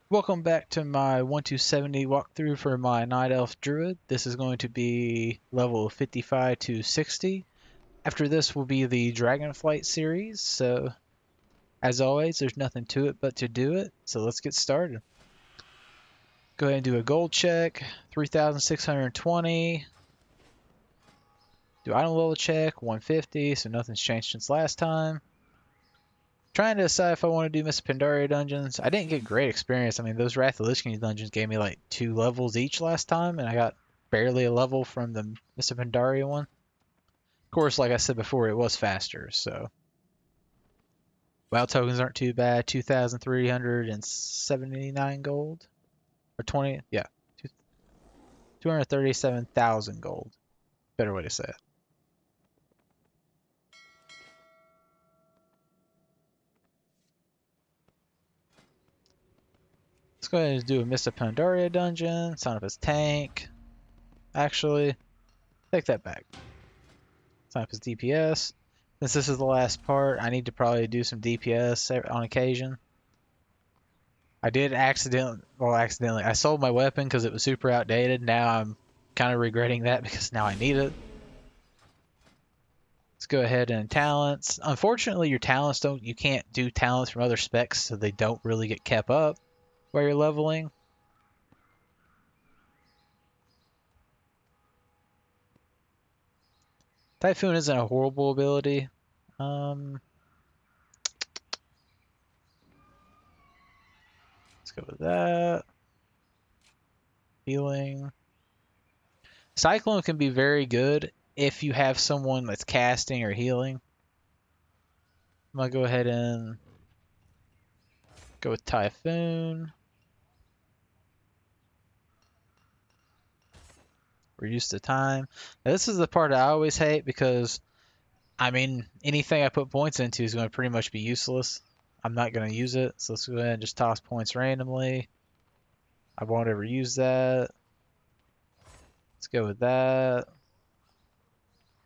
Welcome back to my 1-70 walkthrough for my Night Elf Druid. This is going to be level 55 to 60. After this will be the DragonFlight series, so as always, there's nothing to it but to do it, so let's get started. Go ahead and do a gold check, 3,620. Do item level check, 150, so nothing's changed since last time. Trying to decide if I want to do Miss Pandaria dungeons. I didn't get great experience. I mean, those Wrath of the Lich King dungeons gave me like 2 levels each last time, and I got barely a level from the Miss Pandaria one. Of course, like I said before, it was faster, so. WoW tokens aren't too bad. 2,379 gold. Or 20, yeah. 237,000 gold. Better way to say it. Let's go ahead and do a Miss Pandaria dungeon. Sign up as tank. Actually, take that back. Sign up as DPS. Since this is the last part, I need to probably do some DPS on occasion. I did accidentally, I sold my weapon because it was super outdated. Now I'm kind of regretting that because now I need it. Let's go ahead and talents. Unfortunately, your talents you can't do talents from other specs, so they don't really get kept up while you're leveling. Typhoon isn't a horrible ability. Let's go with that. Healing. Cyclone can be very good if you have someone that's casting or healing. I'm gonna go ahead and go with Typhoon. Reduce the time. Now, this is the part I always hate because, I mean, anything I put points into is going to pretty much be useless. I'm not going to use it, so let's go ahead and just toss points randomly. I won't ever use that. Let's go with that.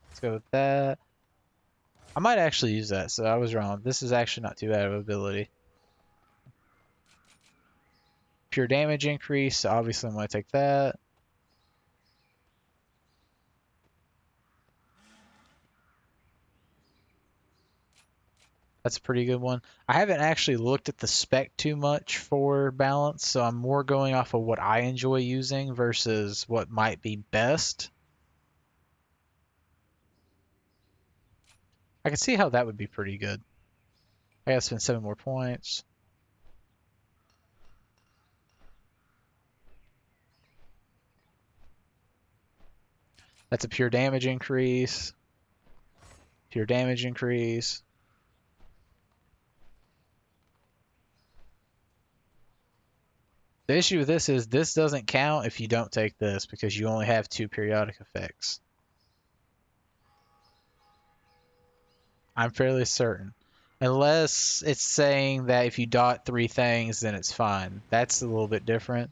Let's go with that. I might actually use that, so I was wrong. This is actually not too bad of an ability. Pure damage increase, so obviously I'm going to take that. That's a pretty good one. I haven't actually looked at the spec too much for balance, so I'm more going off of what I enjoy using versus what might be best. I can see how that would be pretty good. I gotta spend 7 more points. That's a pure damage increase. Pure damage increase. The issue with this doesn't count if you don't take this because you only have 2 periodic effects. I'm fairly certain. Unless it's saying that if you dot 3 things, then it's fine. That's a little bit different.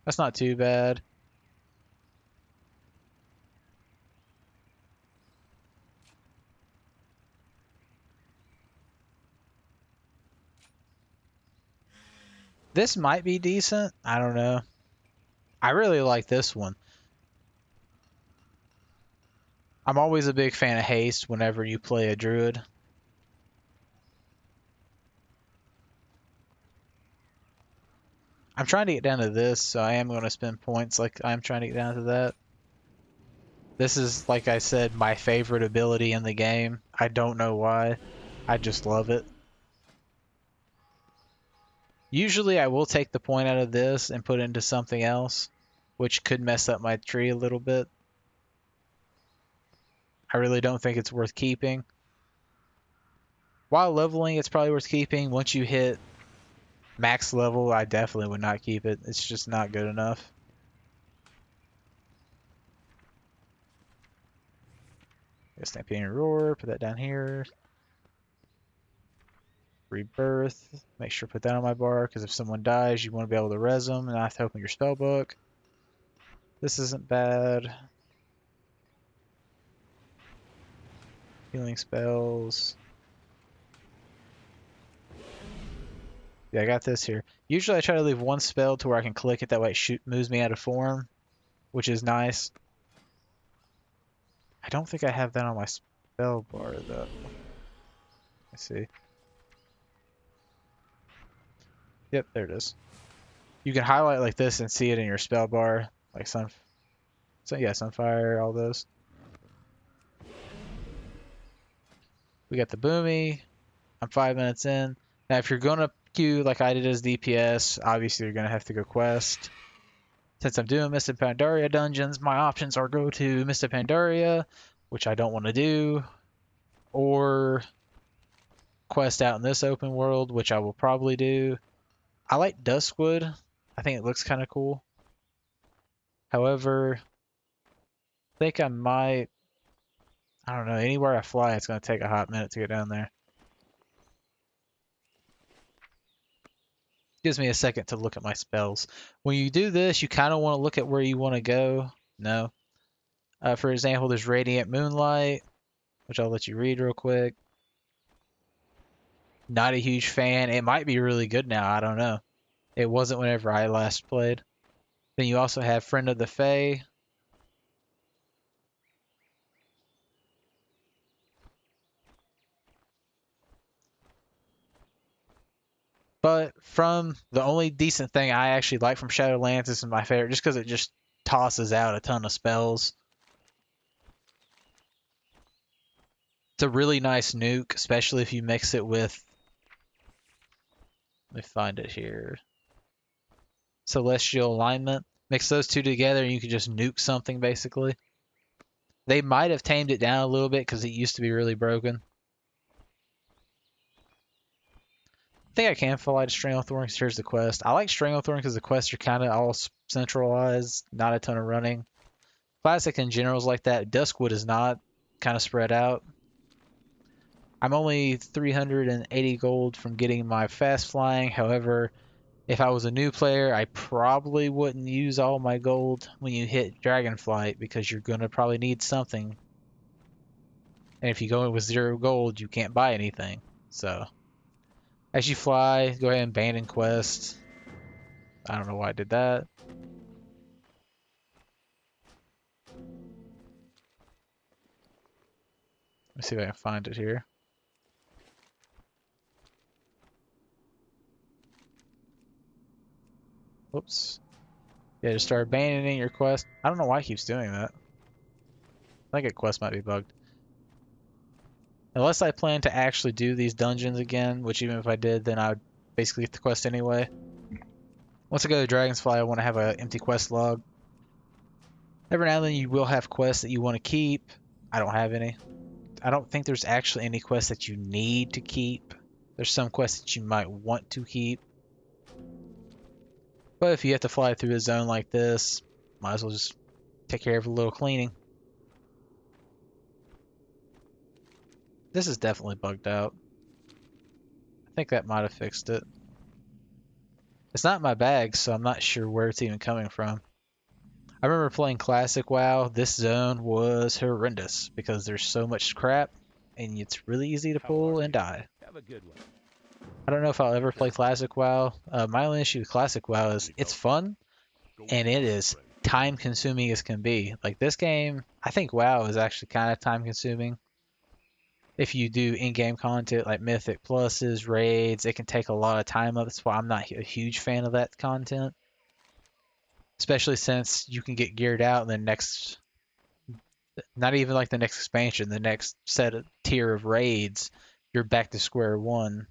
That's not too bad. This might be decent. I don't know. I really like this one. I'm always a big fan of haste whenever you play a druid. I'm trying to get down to this, so I am going to spend points like I'm trying to get down to that. This is, like I said, my favorite ability in the game. I don't know why. I just love it. Usually I will take the point out of this and put it into something else, which could mess up my tree a little bit. I really don't think it's worth keeping. While leveling, it's probably worth keeping. Once you hit max level, I definitely would not keep it. It's just not good enough. Stampede and Roar, put that down here. Rebirth, make sure to put that on my bar, because if someone dies, you want to be able to res them and not have to open your spell book. This isn't bad. Healing spells. Yeah, I got this here. Usually I try to leave one spell to where I can click it, that way it moves me out of form, which is nice. I don't think I have that on my spell bar though. Let's see. Yep, there it is. You can highlight like this and see it in your spell bar, like Sunfire, all those. We got the Boomy. I'm 5 minutes in. Now, if you're gonna queue like I did as DPS, obviously you're gonna have to go quest. Since I'm doing Mist of Pandaria dungeons, my options are go to Mist of Pandaria, which I don't want to do, or quest out in this open world, which I will probably do. I like Duskwood. I think it looks kind of cool. However, I think I might, I don't know, anywhere I fly, it's going to take a hot minute to get down there. Gives me a second to look at my spells. When you do this, you kind of want to look at where you want to go. No. For example, there's Radiant Moonlight, which I'll let you read real quick. Not a huge fan. It might be really good now. I don't know. It wasn't whenever I last played. Then you also have Friend of the Fae. But from the only decent thing I actually like from Shadowlands, this is my favorite, just because it just tosses out a ton of spells. It's a really nice nuke, especially if you mix it with, let me find it here, Celestial Alignment. Mix those two together and you can just nuke something, basically. They might have tamed it down a little bit because it used to be really broken. I think I can fly to Stranglethorn because here's the quest. I like Stranglethorn because the quests are kind of all centralized, not a ton of running. Classic and generals like that. Duskwood is not, kind of spread out. I'm only 380 gold from getting my fast flying. However, if I was a new player, I probably wouldn't use all my gold when you hit DragonFlight because you're going to probably need something. And if you go in with 0 gold, you can't buy anything. So, as you fly, go ahead and abandon quest. I don't know why I did that. Let me see if I can find it here. Whoops. Yeah, just start abandoning your quest. I don't know why it keeps doing that. I think a quest might be bugged. Unless I plan to actually do these dungeons again, which even if I did, then I would basically get the quest anyway. Once I go to Dragonfly, I want to have an empty quest log. Every now and then you will have quests that you want to keep. I don't have any. I don't think there's actually any quests that you need to keep. There's some quests that you might want to keep. But if you have to fly through a zone like this, might as well just take care of a little cleaning. This is definitely bugged out. I think that might have fixed it. It's not in my bag, so I'm not sure where it's even coming from. I remember playing Classic WoW. This zone was horrendous because there's so much crap and it's really easy to pull and die. Have a good one. I don't know if I'll ever play Classic WoW. My only issue with Classic WoW is it's fun and it is time consuming as can be. Like this game, I think WoW is actually kind of time consuming. If you do in-game content like Mythic Pluses, raids, it can take a lot of time up. That's why I'm not a huge fan of that content. Especially since you can get geared out and the next, not even like the next expansion, the next set of tier of raids, you're back to square one.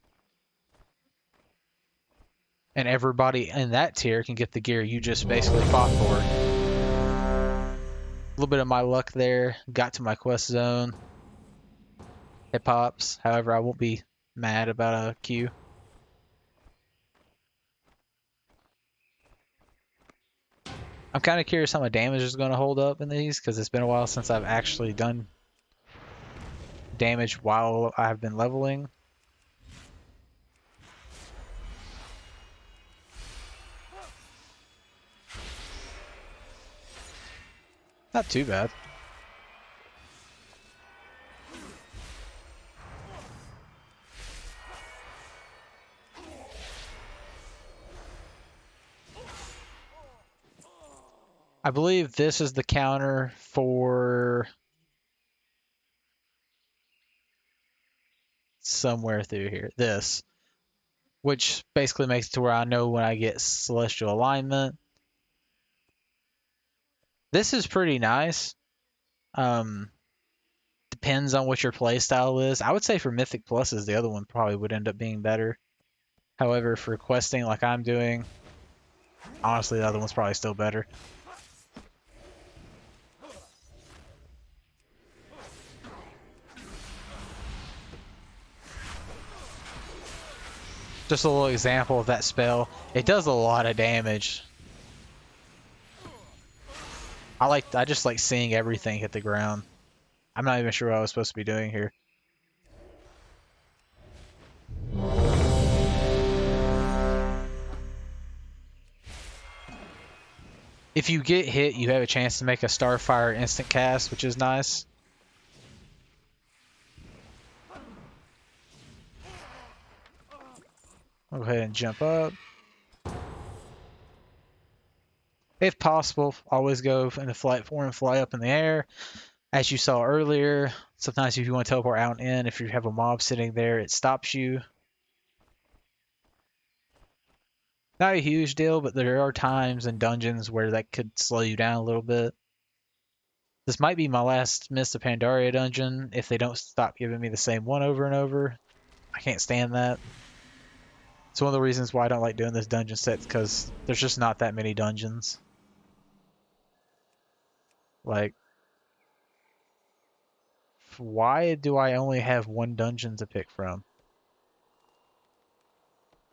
And everybody in that tier can get the gear you just basically fought for. A little bit of my luck there. Got to my quest zone. It pops. However, I won't be mad about a queue. I'm kind of curious how my damage is going to hold up in these because it's been a while since I've actually done damage while I've been leveling. Not too bad. I believe this is the counter for somewhere through here. This, which basically makes it to where I know when I get celestial alignment. This is pretty nice. Depends on what your play style is. I would say for Mythic Pluses, the other one probably would end up being better. However, for questing like I'm doing, honestly, the other one's probably still better. Just a little example of that spell. It does a lot of damage. I just like seeing everything hit the ground. I'm not even sure what I was supposed to be doing here. If you get hit, you have a chance to make a Starfire instant cast, which is nice. I'll go ahead and jump up. If possible, always go into flight form and fly up in the air. As you saw earlier, sometimes if you want to teleport out and in, if you have a mob sitting there, it stops you. Not a huge deal, but there are times in dungeons where that could slow you down a little bit. This might be my last Mist of Pandaria dungeon if they don't stop giving me the same one over and over. I can't stand that. It's one of the reasons why I don't like doing this dungeon set, because there's just not that many dungeons. Like, why do I only have one dungeon to pick from?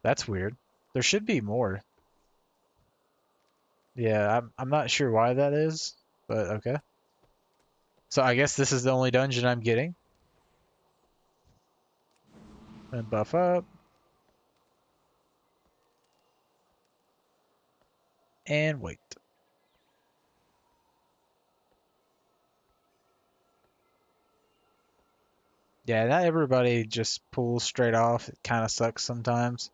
That's weird. There should be more. Yeah, I'm not sure why that is, but okay. So I guess this is the only dungeon I'm getting. And buff up. And wait. Yeah, not everybody just pulls straight off. It kind of sucks sometimes.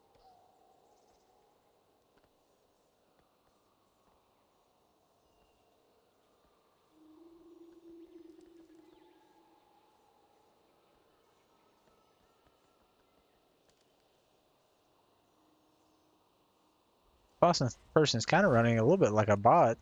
Person's kind of running a little bit like a bot.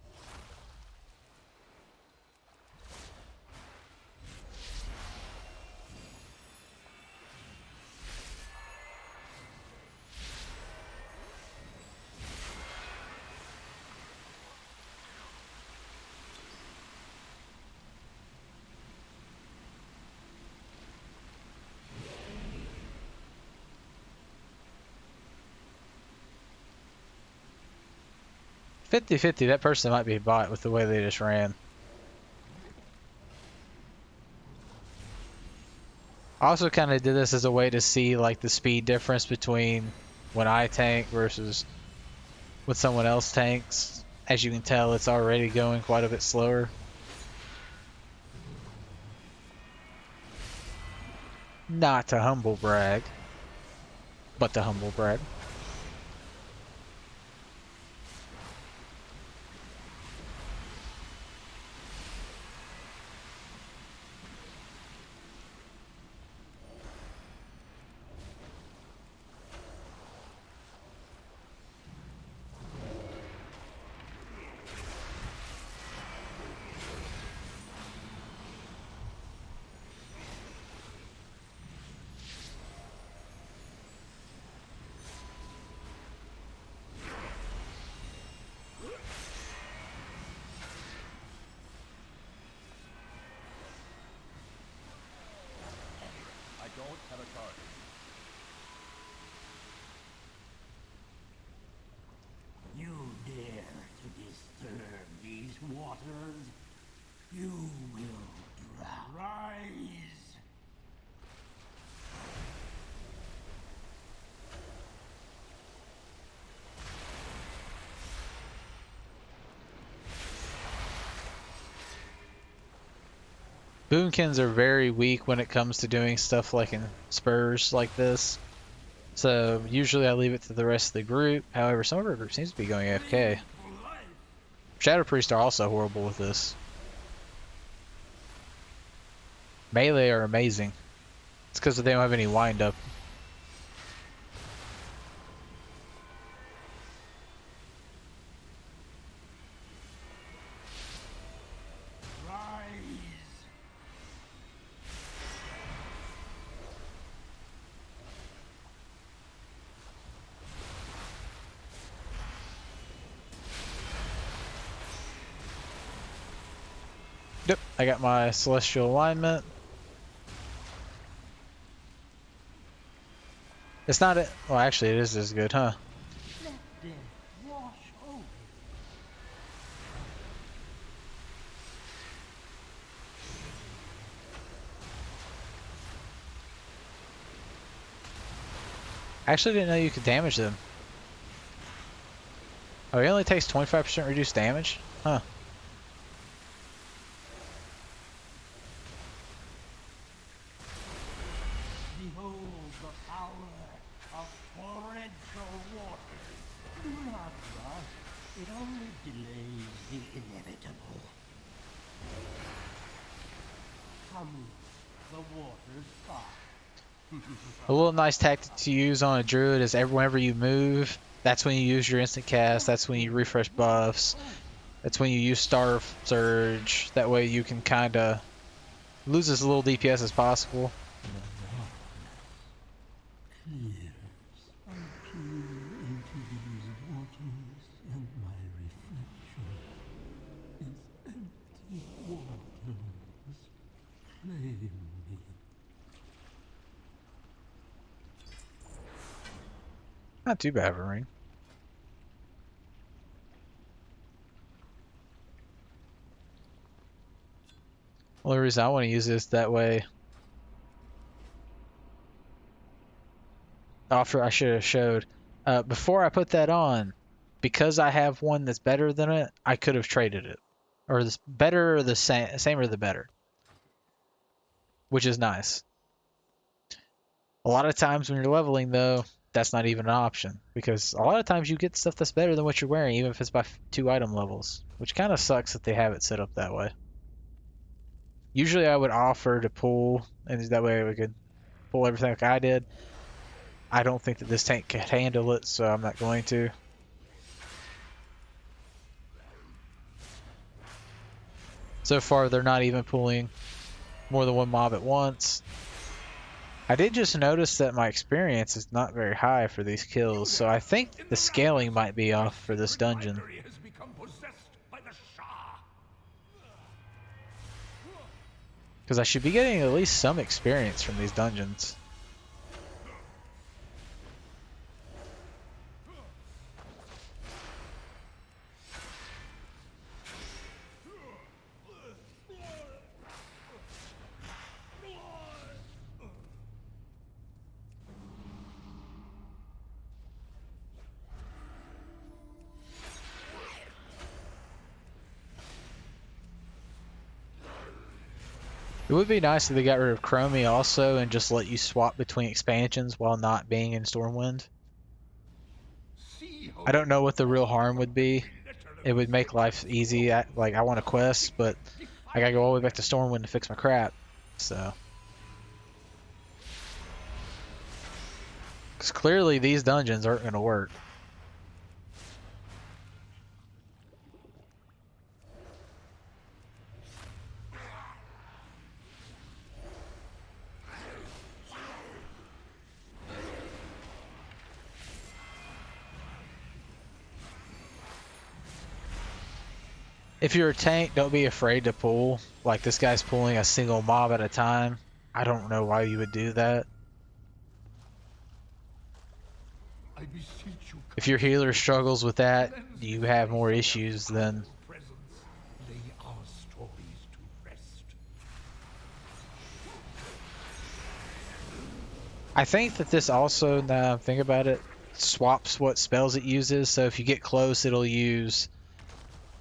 Fifty-fifty, that person might be a bot with the way they just ran. I also kind of did this as a way to see like the speed difference between when I tank versus when someone else tanks. As you can tell, it's already going quite a bit slower. Not to humble brag, but to humble brag. You dare to disturb these waters, you will drown. Rise! Boomkins are very weak when it comes to doing stuff like in spurs like this. So usually I leave it to the rest of the group. However, some of our group seems to be going AFK. Shadow Priests are also horrible with this. Melee are amazing. It's because they don't have any wind up. Yep, I got my celestial alignment. It's not it. Well, actually, it is as good, huh? Let death wash over. I actually didn't know you could damage them. Oh, he only takes 25% reduced damage? Huh. Behold the power of torrential waters. Do not rush. It only delays the inevitable. Come, the waters stop. A little nice tactic to use on a druid is whenever you move, that's when you use your instant cast, that's when you refresh buffs, that's when you use Star Surge. That way you can kind of lose as little DPS as possible. Clears. I peer into these waters, and my reflection is empty waters. Claim me. Not too bad of a ring. Only reason I want to use this that way. After I should have showed. Before I put that on, because I have one that's better than it, I could have traded it. Or this better or the same or the better. Which is nice. A lot of times when you're leveling though, that's not even an option. Because a lot of times you get stuff that's better than what you're wearing, even if it's by 2 item levels. Which kind of sucks that they have it set up that way. Usually I would offer to pull, and that way we could pull everything like I did. I don't think that this tank can handle it, so I'm not going to. So far, they're not even pulling more than one mob at once. I did just notice that my experience is not very high for these kills, so I think the scaling might be off for this dungeon. Because I should be getting at least some experience from these dungeons. It would be nice if they got rid of Chromie also and just let you swap between expansions while not being in Stormwind. I don't know what the real harm would be. It would make life easy. Like, I want a quest, but I gotta go all the way back to Stormwind to fix my crap. So. Because clearly these dungeons aren't going to work. If you're a tank, don't be afraid to pull. Like, this guy's pulling a single mob at a time. I don't know why you would do that. If your healer struggles with that, you have more issues than... I think that this also, now I'm thinking about it, swaps what spells it uses. So if you get close, it'll use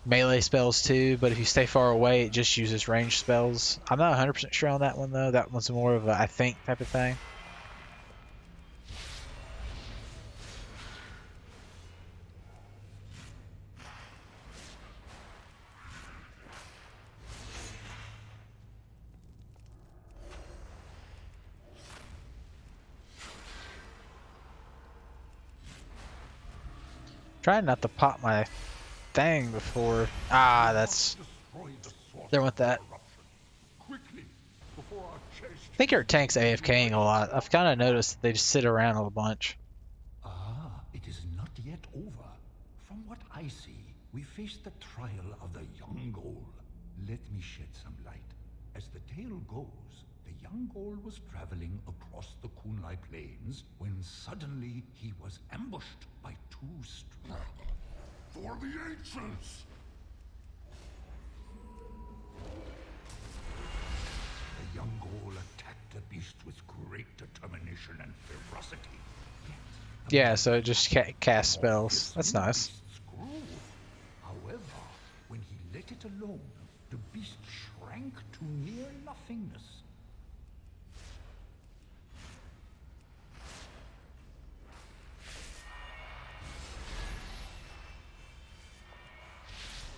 melee spells too, but if you stay far away, it just uses ranged spells. I'm not 100% sure on that one though. That one's more of a I think type of thing. Trying not to pop my thing before. Ah, that's. There went that. Quickly, before our chase I think our tank's AFKing a lot. I've kind of noticed that they just sit around a bunch. Ah, it is not yet over. From what I see, we face the trial of the young Ghoul. Let me shed some light. As the tale goes, the young Ghoul was traveling across the Kunlai Plains when suddenly he was ambushed by two For the ancients! The young Ghoul attacked the beast with great determination and ferocity. Yet, the Yeah, so it monster just had casts all spells. this That's new nice. beast's groove. However, when he let it alone, the beast shrank to near nothingness.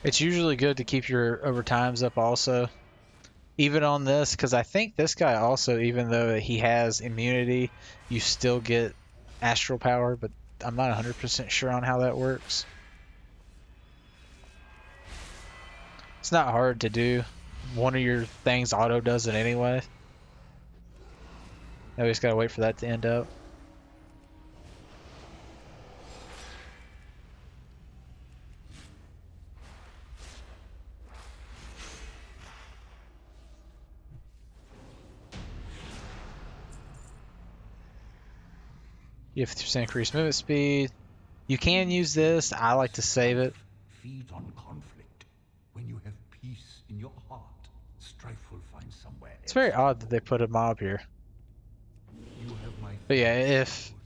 It's usually good to keep your overtimes up also. Even on this, because I think this guy also, even though he has immunity, you still get astral power, but I'm not 100% sure on how that works. It's not hard to do. One of your things auto does it anyway. Now we just gotta wait for that to end up. You have 50% increased movement speed. You can use this. I like to save it. Feed on conflict. When you have peace in your heart, strife will find somewhere It's else very to odd that go. they put a mob here. You have my But yeah, thanks, if Ghoul's.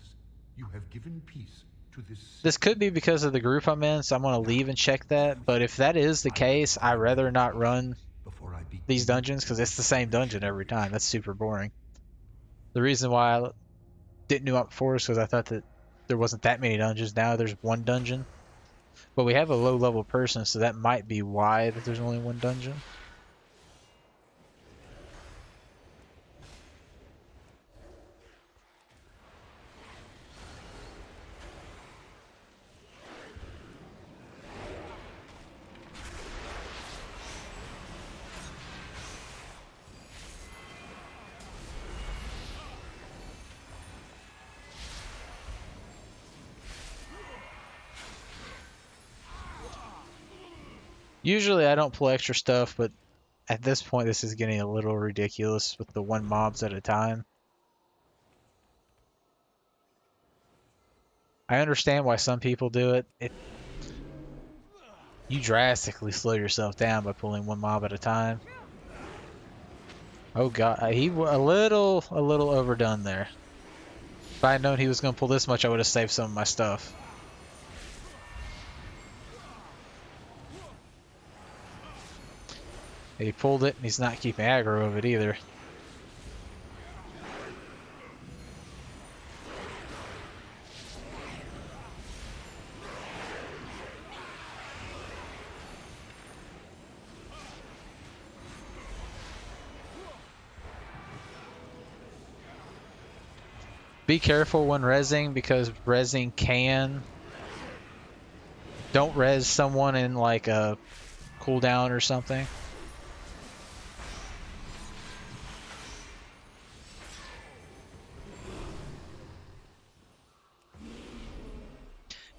You have given peace to this this could be because of the group I'm in, so I'm gonna leave and check that. But if that is the I will case, I'd find rather the not truth run before I these begin dungeons because the it's the same dungeon restoration every of the time. That's truth. super boring. The reason why I didn't do it before is because I thought that there wasn't that many dungeons. Now there's one dungeon, but we have a low level person, so that might be why that there's only one dungeon. Usually I don't pull extra stuff, but at this point this is getting a little ridiculous with the one mobs at a time. I understand why some people do it. You drastically slow yourself down by pulling one mob at a time. Oh god, a little overdone there. If I had known he was going to pull this much, I would have saved some of my stuff. He pulled it, and he's not keeping aggro of it either. Be careful when rezzing, because rezzing can... Don't res someone in like a cooldown or something.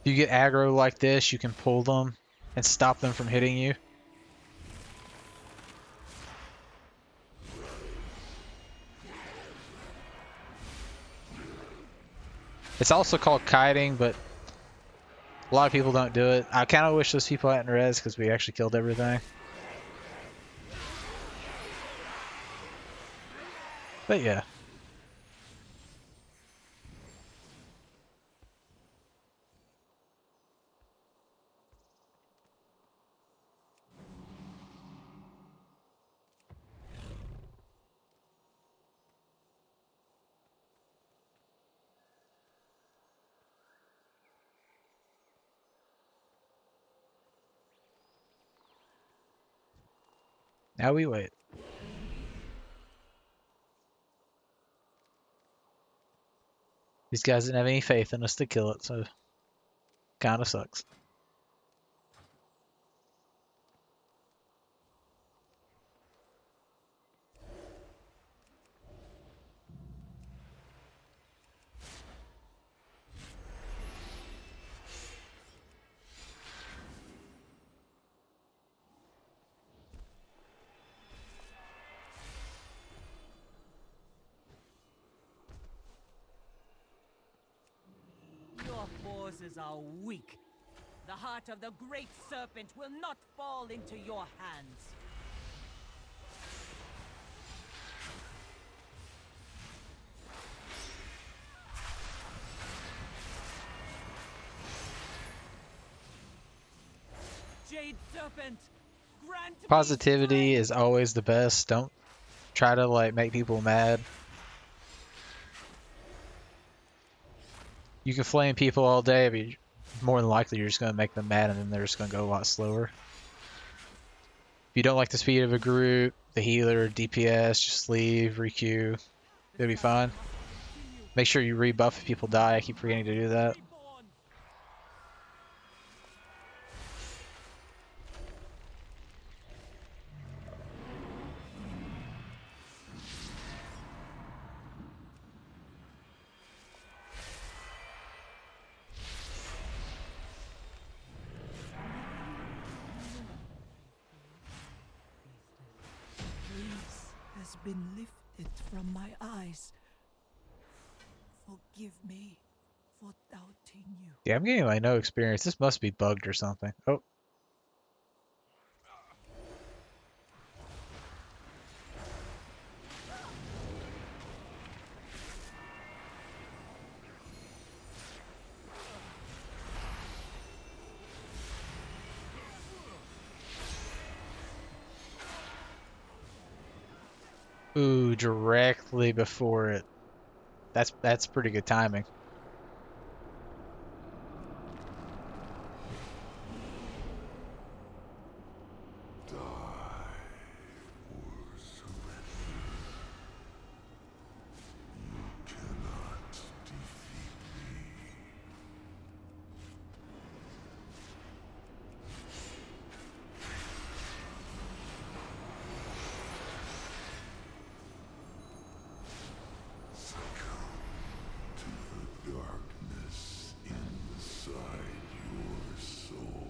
If you get aggro like this, you can pull them and stop them from hitting you. It's also called kiting, but a lot of people don't do it. I kind of wish those people hadn't res because we actually killed everything. But yeah. Now we wait. These guys didn't have any faith in us to kill it, so kind of sucks. Your forces are weak. The heart of the great serpent will not fall into your hands. Jade Serpent, grant me Positivity strength. is always the best. Don't try to like make people mad. You can flame people all day, but more than likely you're just going to make them mad and then they're just going to go a lot slower. If you don't like the speed of a group, the healer, DPS, just leave, requeue. It'll be fine. Make sure you rebuff if people die. I keep forgetting to do that. Reborn. Peace has been lifted from my eyes. Forgive me for doubting you. Yeah, I'm getting like no experience. This must be bugged or something. Oh, ooh, directly before it. That's pretty good timing. Darkness inside your soul.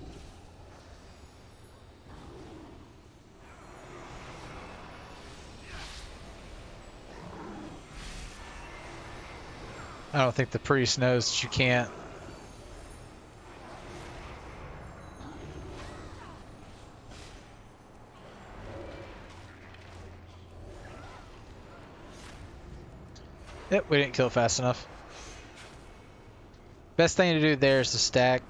I don't think the priest knows that you can't. Yep, we didn't kill it fast enough. Best thing to do there is to stack.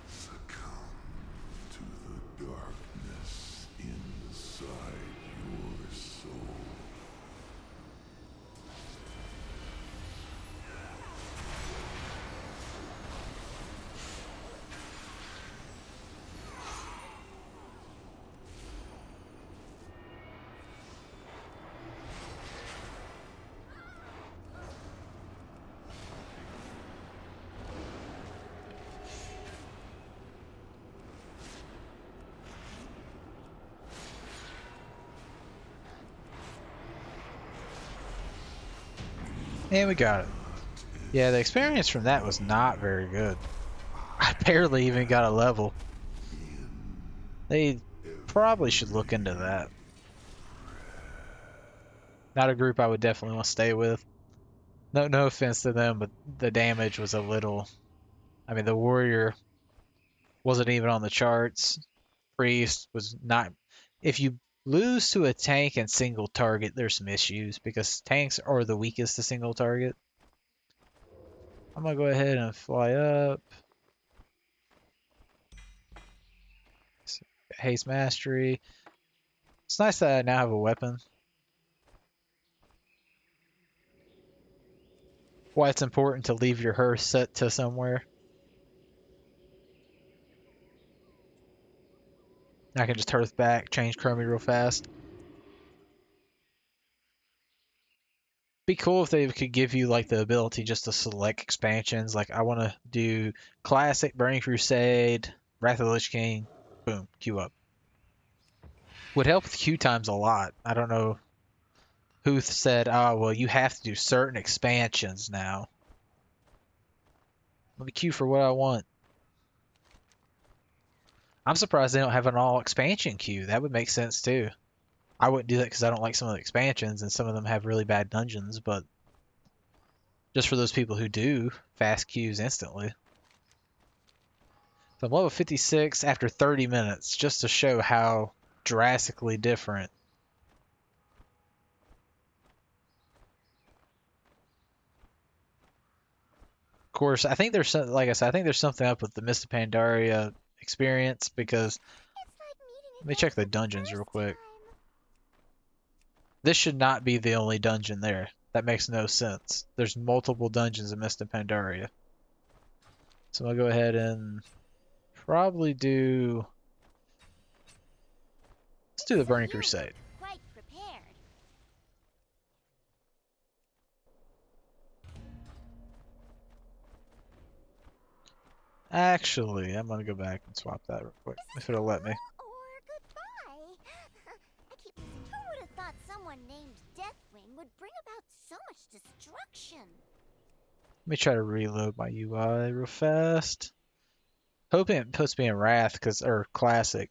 Succumb to the darkness inside your soul. And we got it. Yeah, the experience from that was not very good. I barely even got a level. They probably should look into that. Not a group I would definitely want to stay with. No offense to them, but the damage was a little. I mean, the warrior wasn't even on the charts. Priest was not. If you lose to a tank and single target, there's some issues because tanks are the weakest to single target. I'm gonna go ahead and fly up. Haste mastery. It's nice that I now have a weapon. Why it's important to leave your hearth set to somewhere. I can just hearth back, change chromie real fast. Be cool if they could give you like the ability just to select expansions. Like I want to do Classic, Burning Crusade, Wrath of the Lich King. Boom, queue up. Would help with queue times a lot. I don't know who said, oh, well, you have to do certain expansions now. Let me queue for what I want. I'm surprised they don't have an all expansion queue. That would make sense too. I wouldn't do that because I don't like some of the expansions and some of them have really bad dungeons, but just for those people who do, fast queues instantly. So I'm level 56 after 30 minutes, just to show how drastically different. Of course, I think there's some, like I said, I think there's something up with the Mist of Pandaria experience because let me check the dungeons real quick. This should not be the only dungeon there. That makes no sense. There's multiple dungeons in Mist of Pandaria. So I'll go ahead and probably do. Let's do the Burning Crusade. Quite prepared. Actually, I'm gonna go back and swap that real quick if it'll let me. Or goodbye. I keep. Who would have thought someone named Deathwing would bring about so much destruction? Let me try to reload my UI real fast. Hoping it puts me in Wrath or Classic.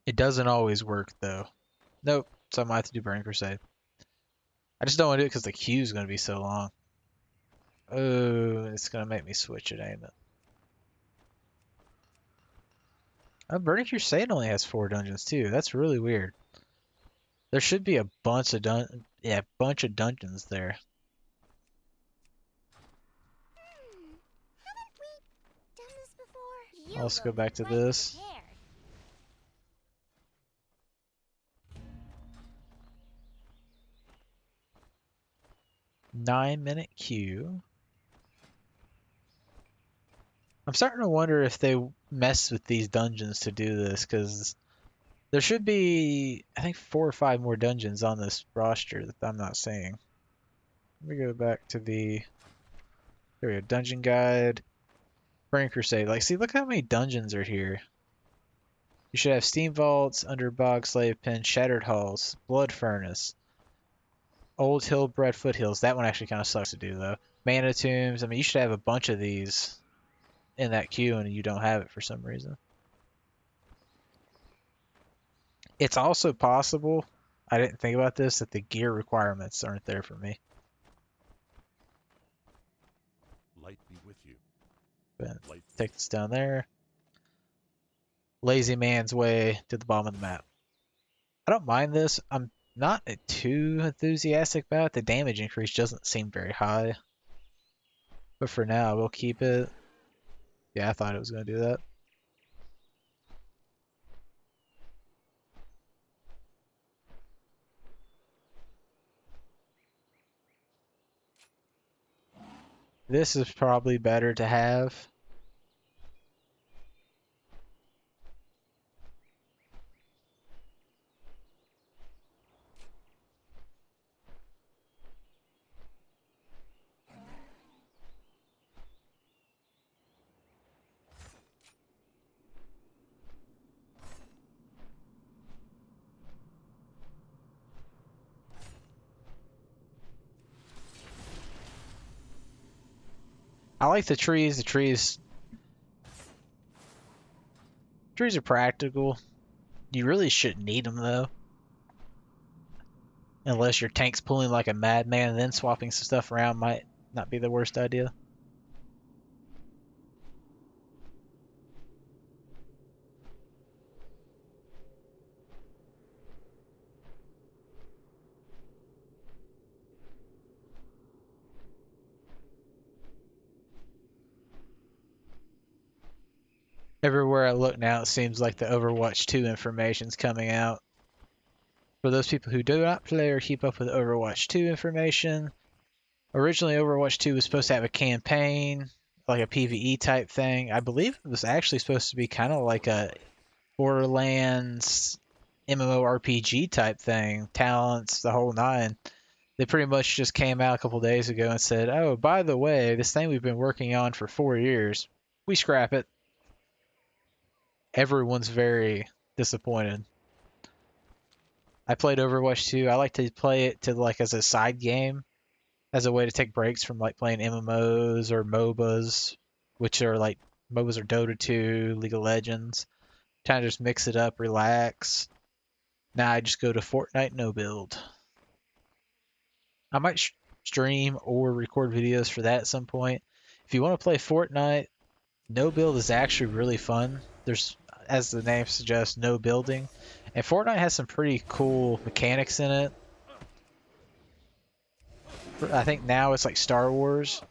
It doesn't always work though. Nope, so I might have to do Burning Crusade. I just don't want to do it because the queue's gonna be so long. Oh, it's gonna make me switch it, ain't it? Oh, Burning Crusade only has 4 dungeons too. That's really weird. There should be a bunch of bunch of dungeons there. Haven't we done this before? You Let's go look back to quite this. prepared. 9-minute queue. I'm starting to wonder if they messed with these dungeons to do this, because there should be, I think, 4 or 5 more dungeons on this roster that I'm not seeing. Let me go back to there we go, dungeon guide, Burning Crusade. Like, see, look how many dungeons are here. You should have Steam Vaults, Underbog, Slave Pen, Shattered Halls, Blood Furnace, Old Hillbred Foothills. That one actually kind of sucks to do, though. Mana Tombs. I mean, you should have a bunch of these in that queue, and you don't have it for some reason. It's also possible, I didn't think about this, that the gear requirements aren't there for me. Light be with you. But Light. take this down there. Lazy man's way to the bottom of the map. I don't mind this. I'm not too enthusiastic about it. The damage increase doesn't seem very high. But for now, we'll keep it. Yeah, I thought it was going to do that. This is probably better to have. I like the trees. Trees are practical. You really shouldn't need them though. Unless your tank's pulling like a madman, and then swapping some stuff around might not be the worst idea. Everywhere I look now, it seems like the Overwatch 2 information's coming out. For those people who do not play or keep up with Overwatch 2 information, originally Overwatch 2 was supposed to have a campaign, like a PvE type thing. I believe it was actually supposed to be kind of like a Borderlands MMORPG type thing, talents, the whole nine. They pretty much just came out a couple days ago and said, "Oh, by the way, this thing we've been working on for 4 years, we scrap it." Everyone's very disappointed. I played Overwatch 2. I like to play it to like as a side game, as a way to take breaks from like playing MMOs or MOBAs, which are like MOBAs are Dota 2, League of Legends. Kind of just mix it up, relax. Now I just go to Fortnite no build. I might stream or record videos for that at some point. If you want to play Fortnite, no build is actually really fun. There's, as the name suggests, no building. And Fortnite has some pretty cool mechanics in it. I think now it's like Star Wars.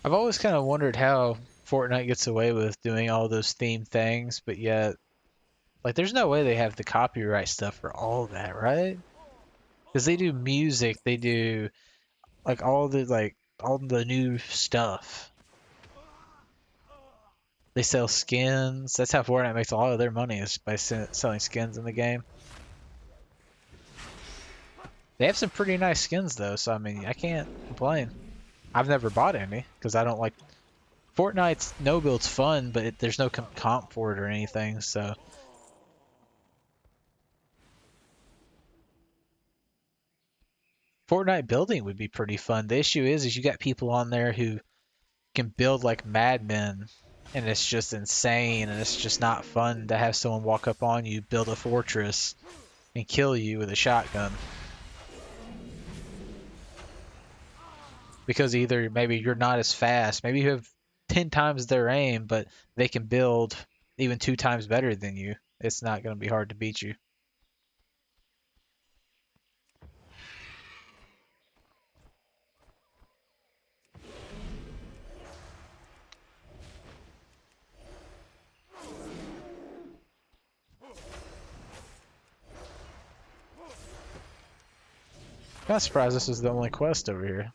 I've always kind of wondered how Fortnite gets away with doing all those theme things, but yet, like, there's no way they have the copyright stuff for all of that, right? Because they do music, they do like all the new stuff. They sell skins. That's how Fortnite makes a lot of their money, is by selling skins in the game. They have some pretty nice skins though, so I mean, I can't complain. I've never bought any because I don't like Fortnite's no build's fun, but there's no comp for it or anything, so. Fortnite building would be pretty fun. The issue is you got people on there who can build like madmen, and it's just insane, and it's just not fun to have someone walk up on you, build a fortress, and kill you with a shotgun. Because either maybe you're not as fast, maybe you have 10 times their aim, but they can build even 2 times better than you. It's not going to be hard to beat you. I'm not surprised this is the only quest over here.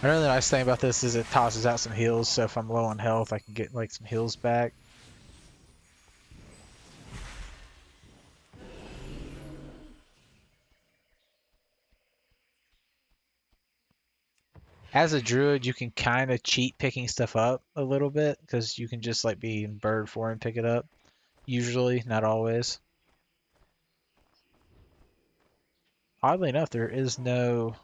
Another nice thing about this is it tosses out some heals, so if I'm low on health, I can get like some heals back. As a druid, you can kind of cheat picking stuff up a little bit, because you can just like be in bird form and pick it up. Usually, not always. Oddly enough, there is no...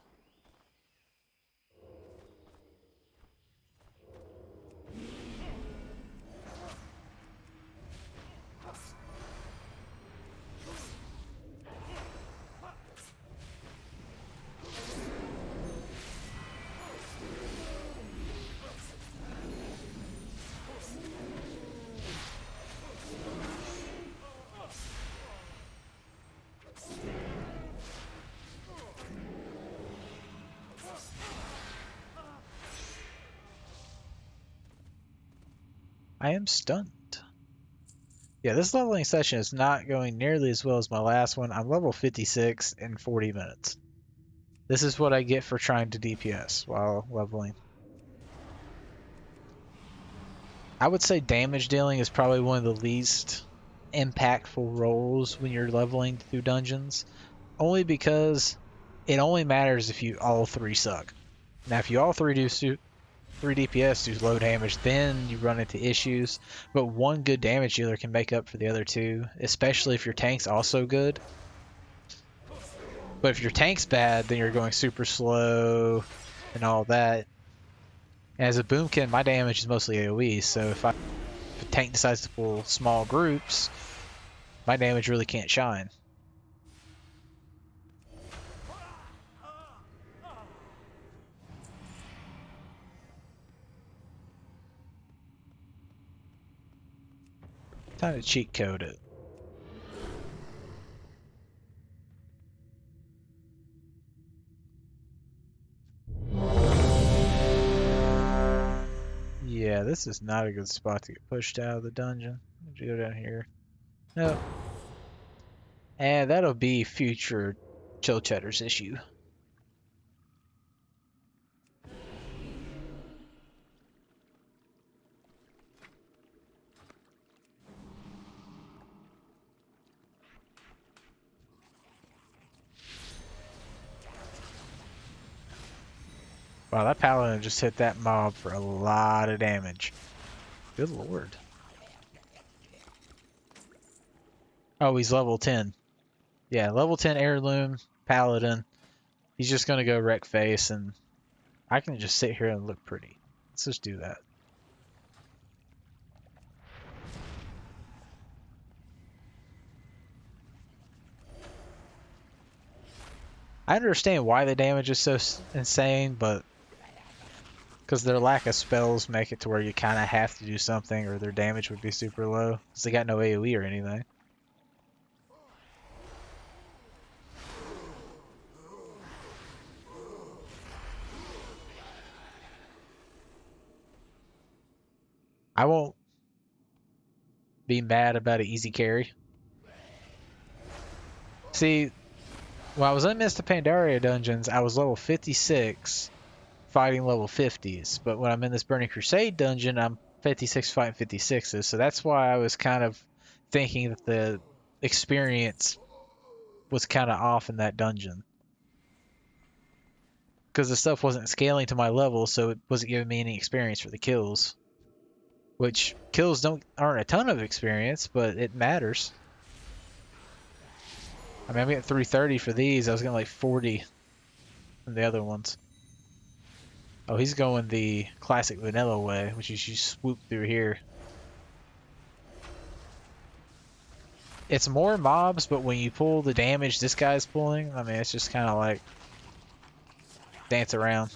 I am stunned. Yeah, this leveling session is not going nearly as well as my last one. I'm level 56 in 40 minutes. This is what I get for trying to DPS while leveling. I would say damage dealing is probably one of the least impactful roles when you're leveling through dungeons. Only because it only matters if you all three suck. Now, if you all three do 3 DPS do low damage, then you run into issues. But one good damage dealer can make up for the other two, especially if your tank's also good. But if your tank's bad, then you're going super slow and all that. And as a boomkin, my damage is mostly AoE, so if a tank decides to pull small groups, my damage really can't shine. Time to cheat code it. Yeah, this is not a good spot to get pushed out of the dungeon. Would you go down here? No. And that'll be future ChillChedder's issue. Wow, that paladin just hit that mob for a lot of damage. Good lord. Oh, he's level 10. Yeah, level 10 heirloom paladin. He's just gonna go wreck face, and I can just sit here and look pretty. Let's just do that. I understand why the damage is so insane, but because their lack of spells make it to where you kind of have to do something, or their damage would be super low, because they got no AoE or anything. I won't be mad about an easy carry. See, when I was in Mist of Pandaria dungeons, I was level 56 fighting level 50s, but when I'm in this Burning Crusade dungeon, I'm 56 fighting 56s, so that's why I was kind of thinking that the experience was kind of off in that dungeon. Because the stuff wasn't scaling to my level, so it wasn't giving me any experience for the kills. Which, kills aren't a ton of experience, but it matters. I mean, I'm getting 330 for these, I was getting like 40 from the other ones. Oh, he's going the classic vanilla way, which is you swoop through here. It's more mobs, but when you pull the damage this guy's pulling, I mean, it's just kind of like dance around.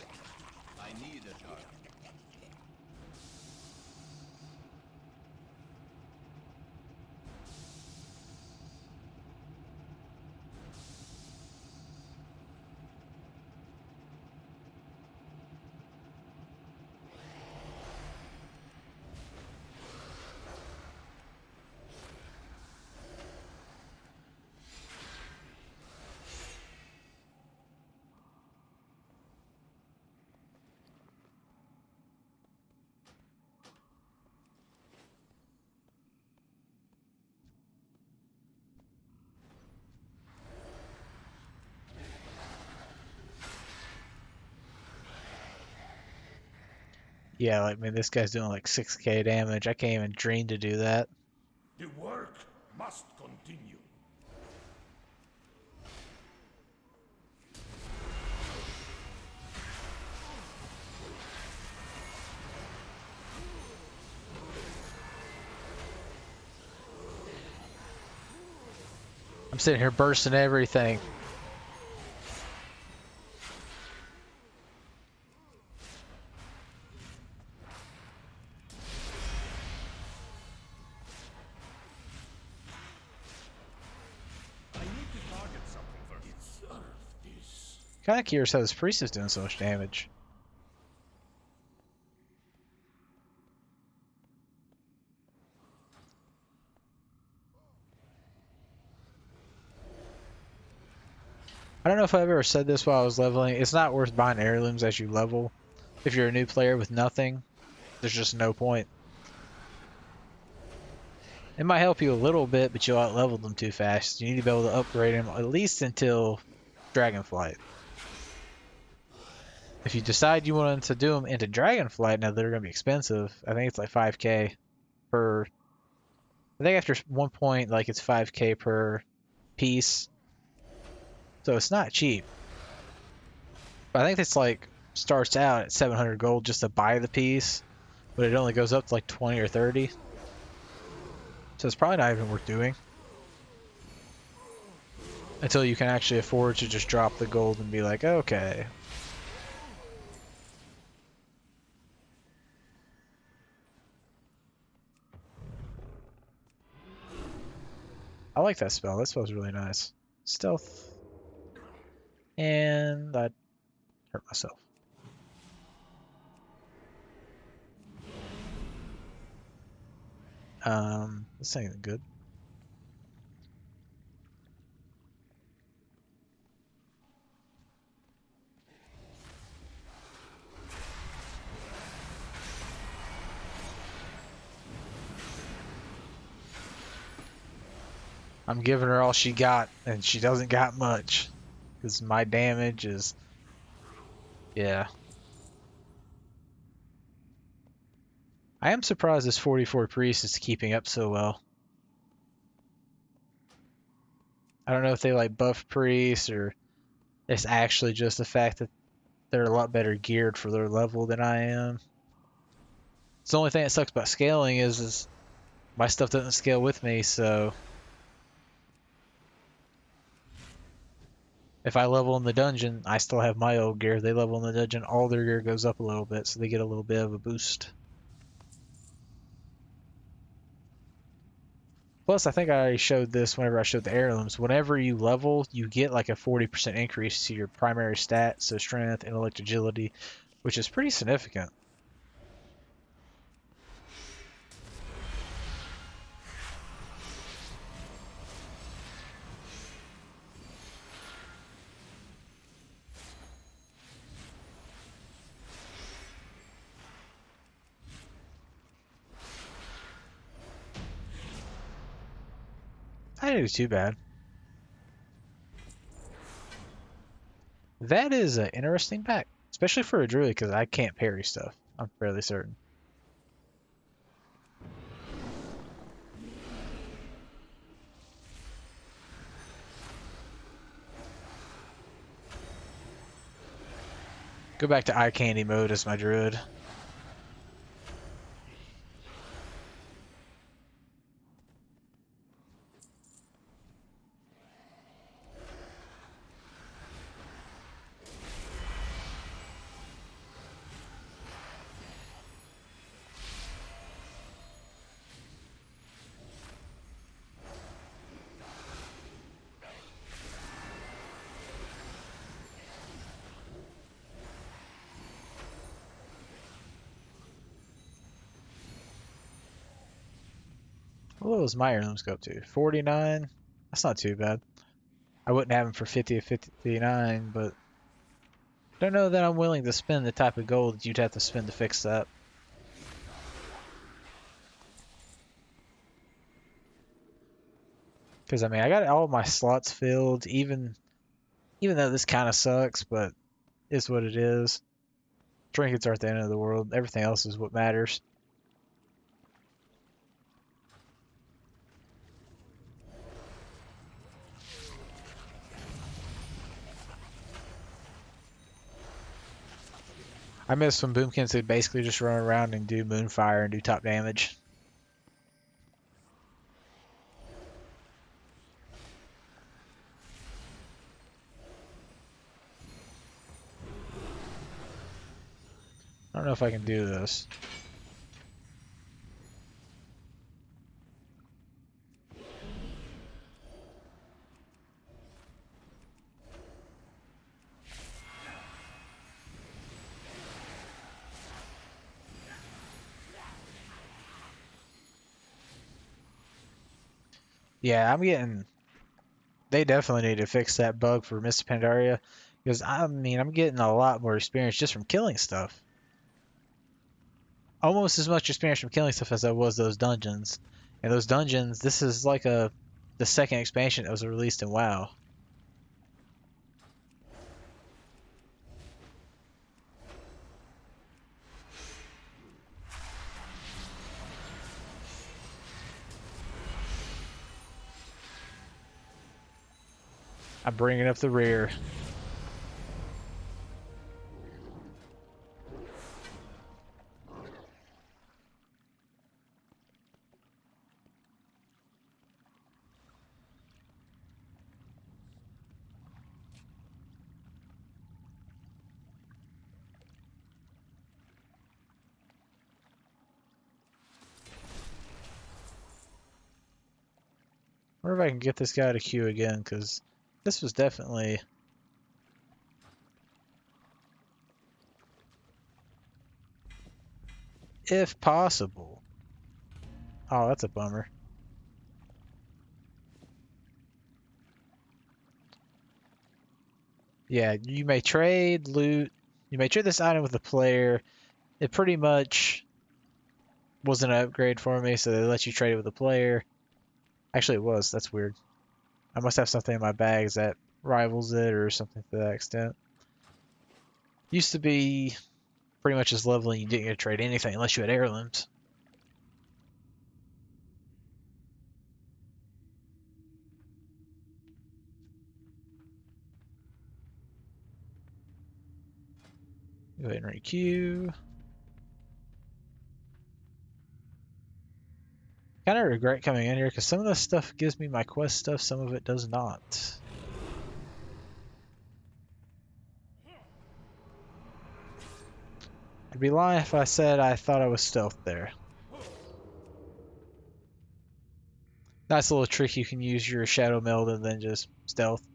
Yeah, like, I mean, this guy's doing like 6k damage. I can't even dream to do that. The work must continue. I'm sitting here bursting everything. Kind of curious how this priest is doing so much damage. I don't know if I've ever said this while I was leveling. It's not worth buying heirlooms as you level. If you're a new player with nothing, there's just no point. It might help you a little bit, but you'll out-level them too fast. You need to be able to upgrade them at least until DragonFlight. If you decide you want to do them into DragonFlight, now they're going to be expensive. I think it's like 5k per... I think after one point, like, it's 5k per piece. so it's not cheap. But I think it's like starts out at 700 gold just to buy the piece, but it only goes up to like 20 or 30. So it's probably not even worth doing until you can actually afford to just drop the gold and be like, okay. I like that spell. That spell's really nice. Stealth. And I hurt myself. This ain't good. I'm giving her all she got, and she doesn't got much. Because my damage is... Yeah. I am surprised this 44 priest is keeping up so well. I don't know if they like buff priests or it's actually just the fact that they're a lot better geared for their level than I am. It's the only thing that sucks about scaling is my stuff doesn't scale with me, so if I level in the dungeon, I still have my old gear. They level in the dungeon, all their gear goes up a little bit, so they get a little bit of a boost. Plus, I think I already showed this whenever I showed the heirlooms. Whenever you level, you get like a 40% increase to your primary stats, so strength, intellect, agility, which is pretty significant. I didn't do too bad. That is an interesting pack, especially for a druid, because I can't parry stuff. I'm fairly certain. Go back to eye candy mode as my druid. What low does my heirlooms go up to? 49? That's not too bad. I wouldn't have them for 50 or 59, but don't know that I'm willing to spend the type of gold that you'd have to spend to fix that. Because, I mean, I got all my slots filled, even though this kind of sucks, but it's what it is. Trinkets aren't the end of the world. Everything else is what matters. I miss when Boomkins could basically just run around and do Moonfire and do top damage. I don't know if I can do this. Yeah, I'm getting... They definitely need to fix that bug for Mr. Pandaria. Because, I mean, I'm getting a lot more experience just from killing stuff. Almost as much experience from killing stuff as I was those dungeons. And those dungeons, this is like the second expansion that was released in WoW. I'm bringing up the rear. I wonder if I can get this guy to queue again, because this was definitely... if possible. Oh, that's a bummer. Yeah, you may trade loot. You may trade this item with the player. It pretty much was an upgrade for me, so they let you trade it with the player. Actually, it was. That's weird. I must have something in my bags that rivals it or something to that extent. Used to be pretty much as leveling, you didn't get to trade anything unless you had heirlooms. Go ahead and re-queue. Kind of regret coming in here because some of this stuff gives me my quest stuff, some of it does not. I'd be lying if I said I thought I was stealth there. Nice little trick, you can use your shadow meld and then just stealth.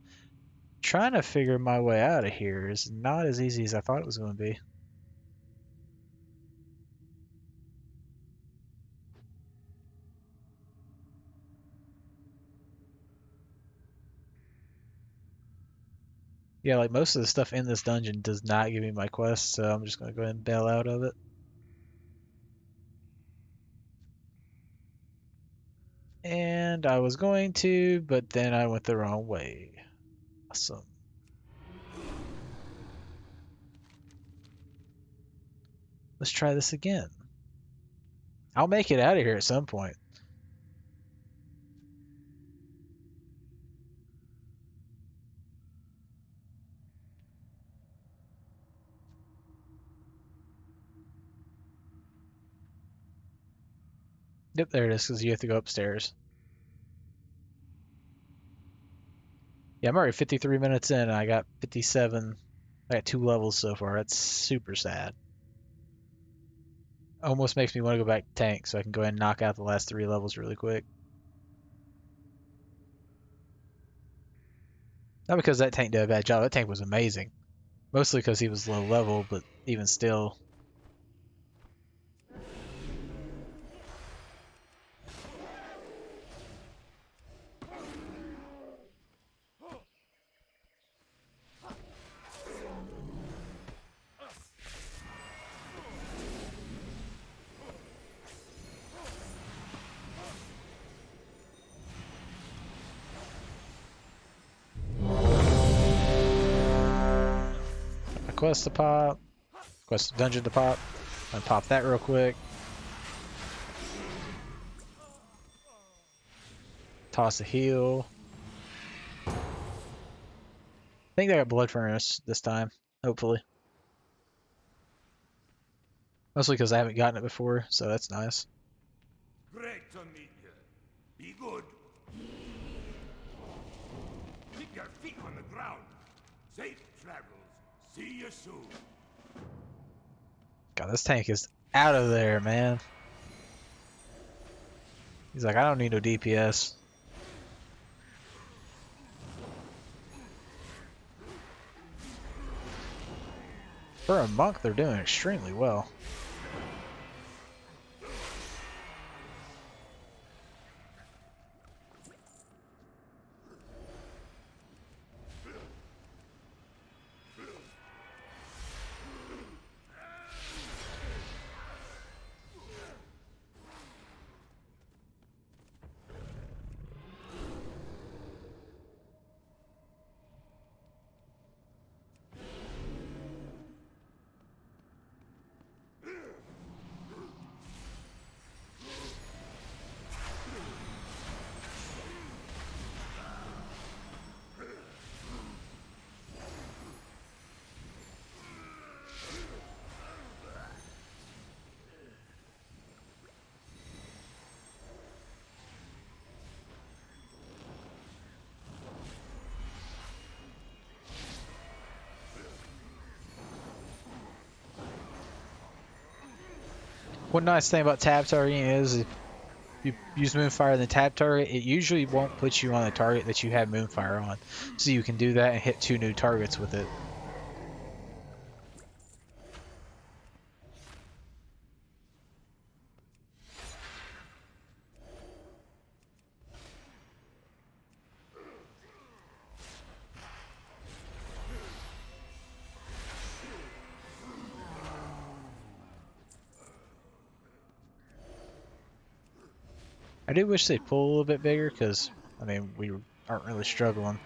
Trying to figure my way out of here is not as easy as I thought it was going to be. Yeah, like most of the stuff in this dungeon does not give me my quest, so I'm just going to go ahead and bail out of it. And I was going to, but then I went the wrong way. Awesome. Let's try this again. I'll make it out of here at some point. Yep, there it is, because you have to go upstairs. Yeah, I'm already 53 minutes in, and I got 57. I got 2 levels so far. That's super sad. Almost makes me want to go back to tank so I can go ahead and knock out the last 3 levels really quick. Not because that tank did a bad job. That tank was amazing. Mostly because he was low level, but even still. A quest to pop. Quest dungeon to pop. I'm gonna pop that real quick. Toss a heal. I think I got blood furnace this time, hopefully. Mostly because I haven't gotten it before, so that's nice. Great to meet you. Be good. Keep your feet on the ground. Safe travels. See you soon. God, this tank is out of there, man. He's like, I don't need no DPS. For a monk, they're doing extremely well. One nice thing about tab targeting is if you use Moonfire in the tab target, it usually won't put you on the target that you have Moonfire on. So you can do that and hit 2 new targets with it. I do wish they'd pull a little bit bigger because, I mean, we aren't really struggling.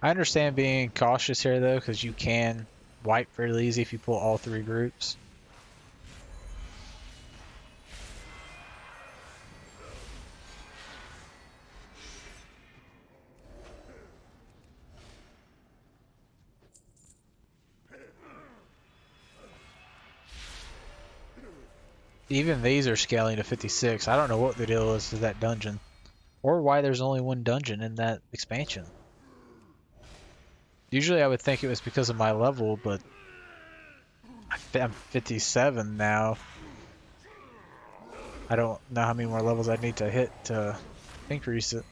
I understand being cautious here though, because you can wipe fairly easy if you pull all 3 groups. Even these are scaling to 56. I don't know what the deal is with that dungeon, or why there's only 1 dungeon in that expansion. Usually I would think it was because of my level, but I'm 57 now. I don't know how many more levels I'd need to hit to increase it.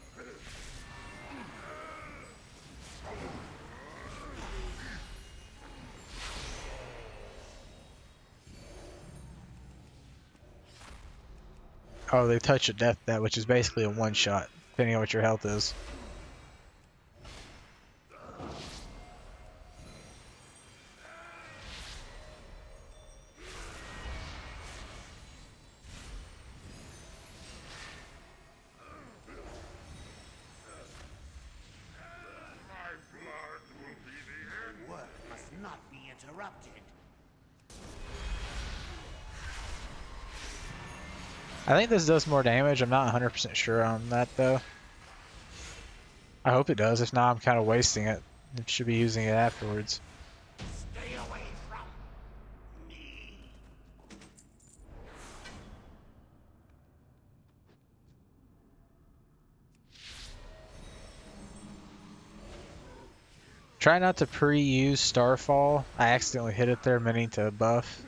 Oh, they touch a death that, which is basically a one-shot, depending on what your health is. Work must not be interrupted. I think this does more damage. I'm not 100% sure on that though. I hope it does. If not, I'm kind of wasting it. I should be using it afterwards. Stay away from me. Try not to pre-use Starfall. I accidentally hit it there meaning to buff.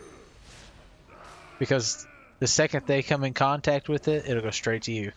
Because the second they come in contact with it, it'll go straight to you.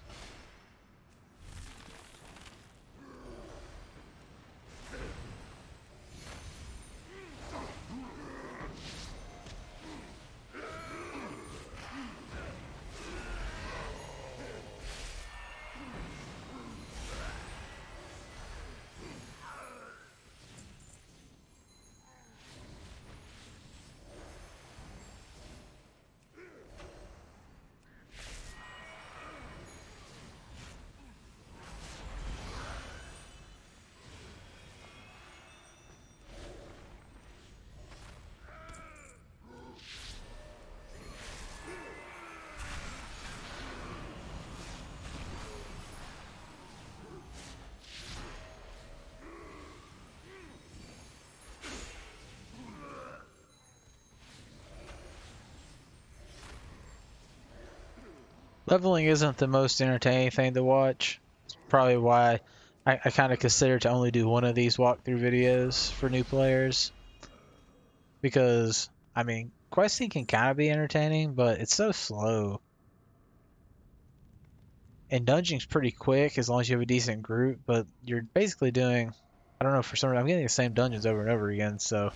Leveling isn't the most entertaining thing to watch. It's probably why I kind of consider to only do one of these walkthrough videos for new players. Because, I mean, questing can kind of be entertaining, but it's so slow. And dungeon's pretty quick as long as you have a decent group, but you're basically doing, I don't know, for some reason, I'm getting the same dungeons over and over again, so.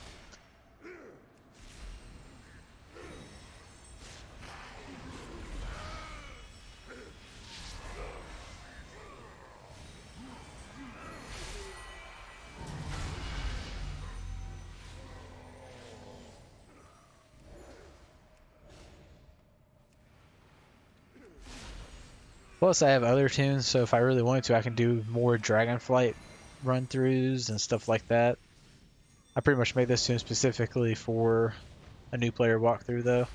Plus, I have other tunes, so if I really wanted to, I can do more DragonFlight run-throughs and stuff like that. I pretty much made this tune specifically for a new player walkthrough, though.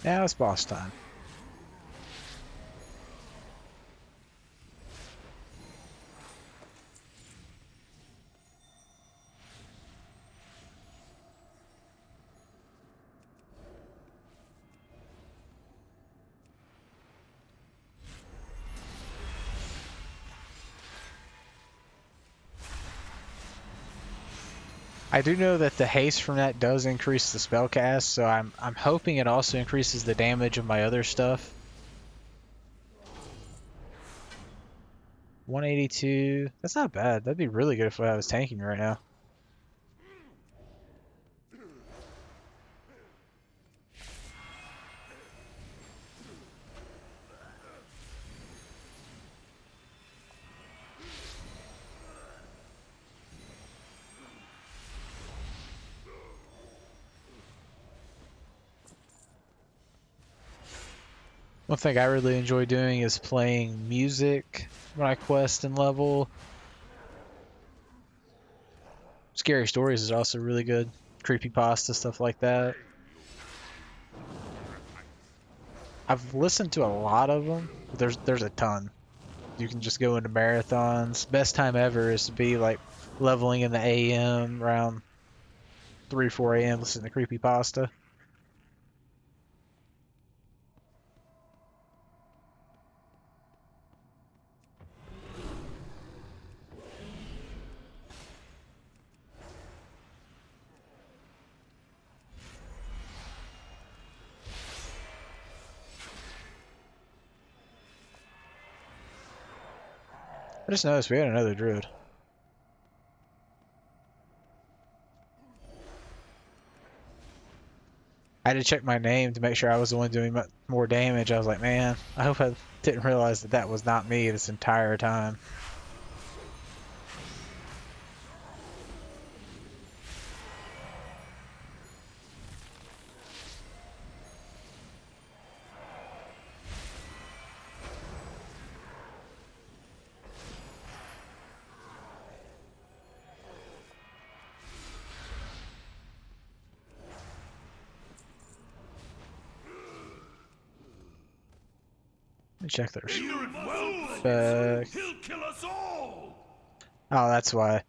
Now it's boss time. I do know that the haste from that does increase the spell cast, so I'm hoping it also increases the damage of my other stuff. 182. That's not bad. That'd be really good if I was tanking right now. One thing I really enjoy doing is playing music when I quest and level. Scary Stories is also really good. Creepypasta, stuff like that. I've listened to a lot of them. There's a ton. You can just go into marathons. Best time ever is to be like leveling in the AM around 3, 4 a.m. listening to creepypasta. I just noticed we had another druid. I had to check my name to make sure I was the one doing more damage. I was like, man, I hope I didn't realize that that was not me this entire time. Let me check their spec. He'll kill us all! Oh, that's why.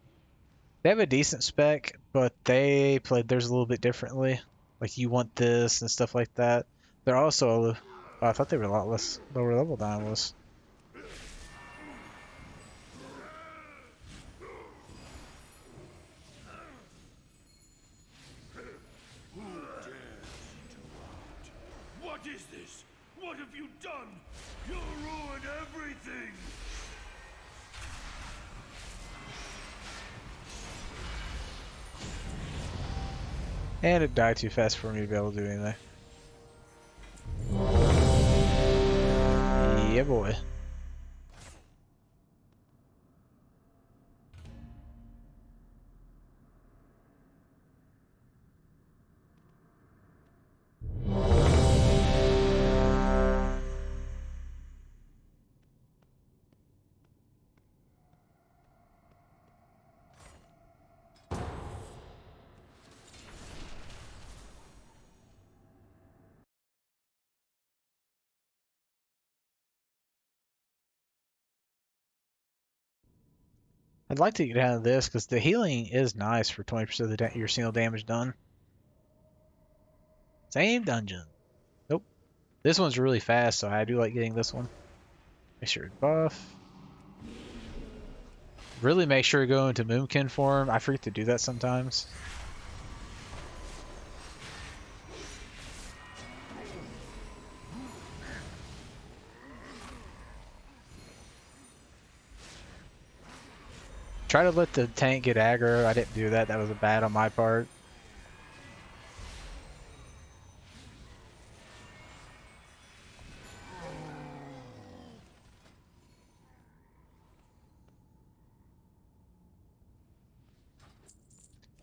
They have a decent spec, but they played theirs a little bit differently. Like, you want this and stuff like that. They're also, oh, I thought they were a lot less lower level than I was. What is this? What have you done? You ruined everything! And it died too fast for me to be able to do anything. Yeah, boy. I'd like to get out of this because the healing is nice for 20% of your single damage done. Same dungeon. Nope. This one's really fast, so I do like getting this one. Make sure it's buff. Really make sure to go into Moonkin form. I forget to do that sometimes. Try to let the tank get aggro. I didn't do that. That was bad on my part.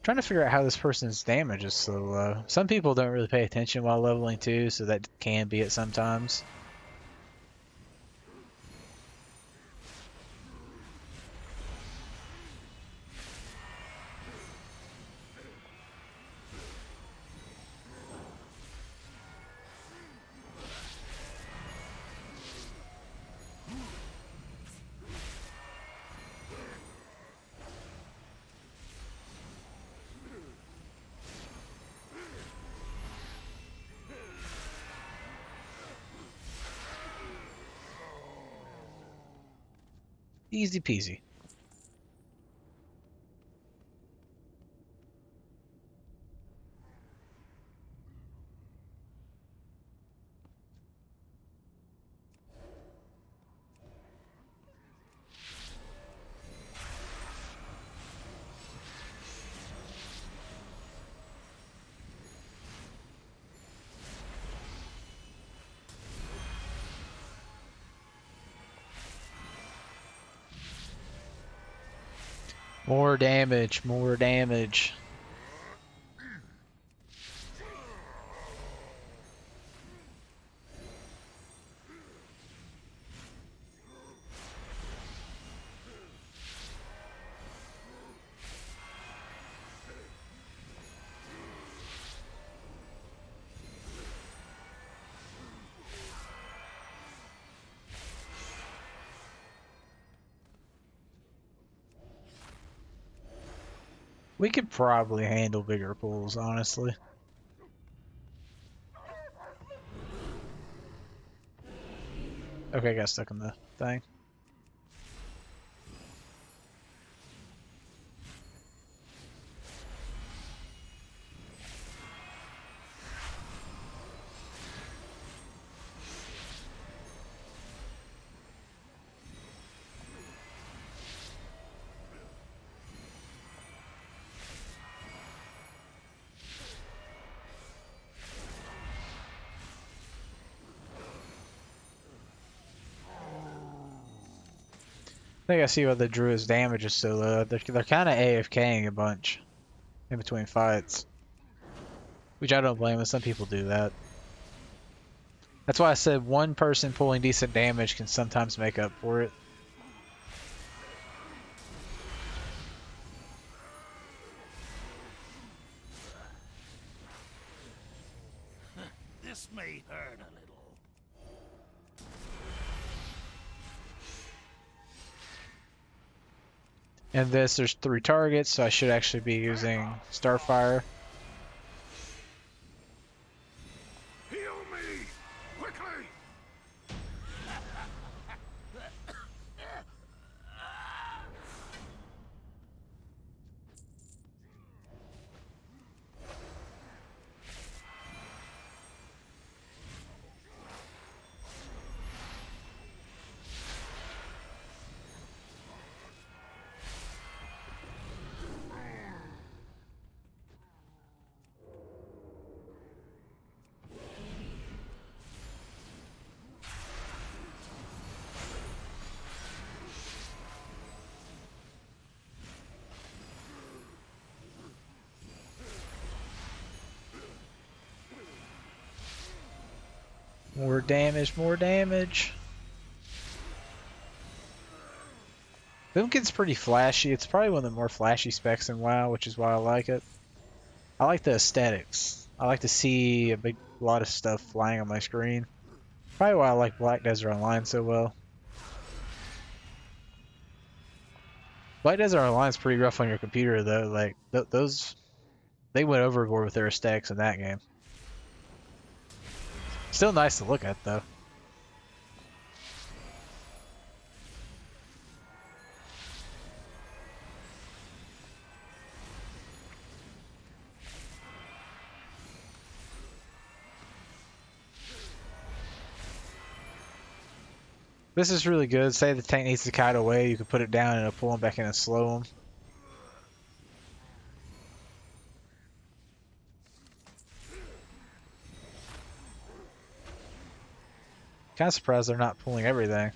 Trying to figure out how this person's damage is so low. Some people don't really pay attention while leveling too, so that can be it sometimes. Easy peasy. More damage, more damage. We could probably handle bigger pools, honestly. Okay, I got stuck in the thing. I think I see why the druid's damage is so low. They're kind of AFKing a bunch in between fights, which I don't blame them. Some people do that. That's why I said one person pulling decent damage can sometimes make up for it. This may hurt a little. And there's 3 targets, so I should actually be using Starfire. Heal me! Quickly! More damage, more damage. Boomkin's pretty flashy. It's probably one of the more flashy specs in WoW, which is why I like it. I like the aesthetics. I like to see a lot of stuff flying on my screen. Probably why I like Black Desert Online so well. Black Desert Online's pretty rough on your computer though. Like they went overboard with their aesthetics in that game. Still nice to look at though. This is really good. Say the tank needs to kite away, you can put it down and it'll pull him back in and slow him. Kind of surprised they're not pulling everything.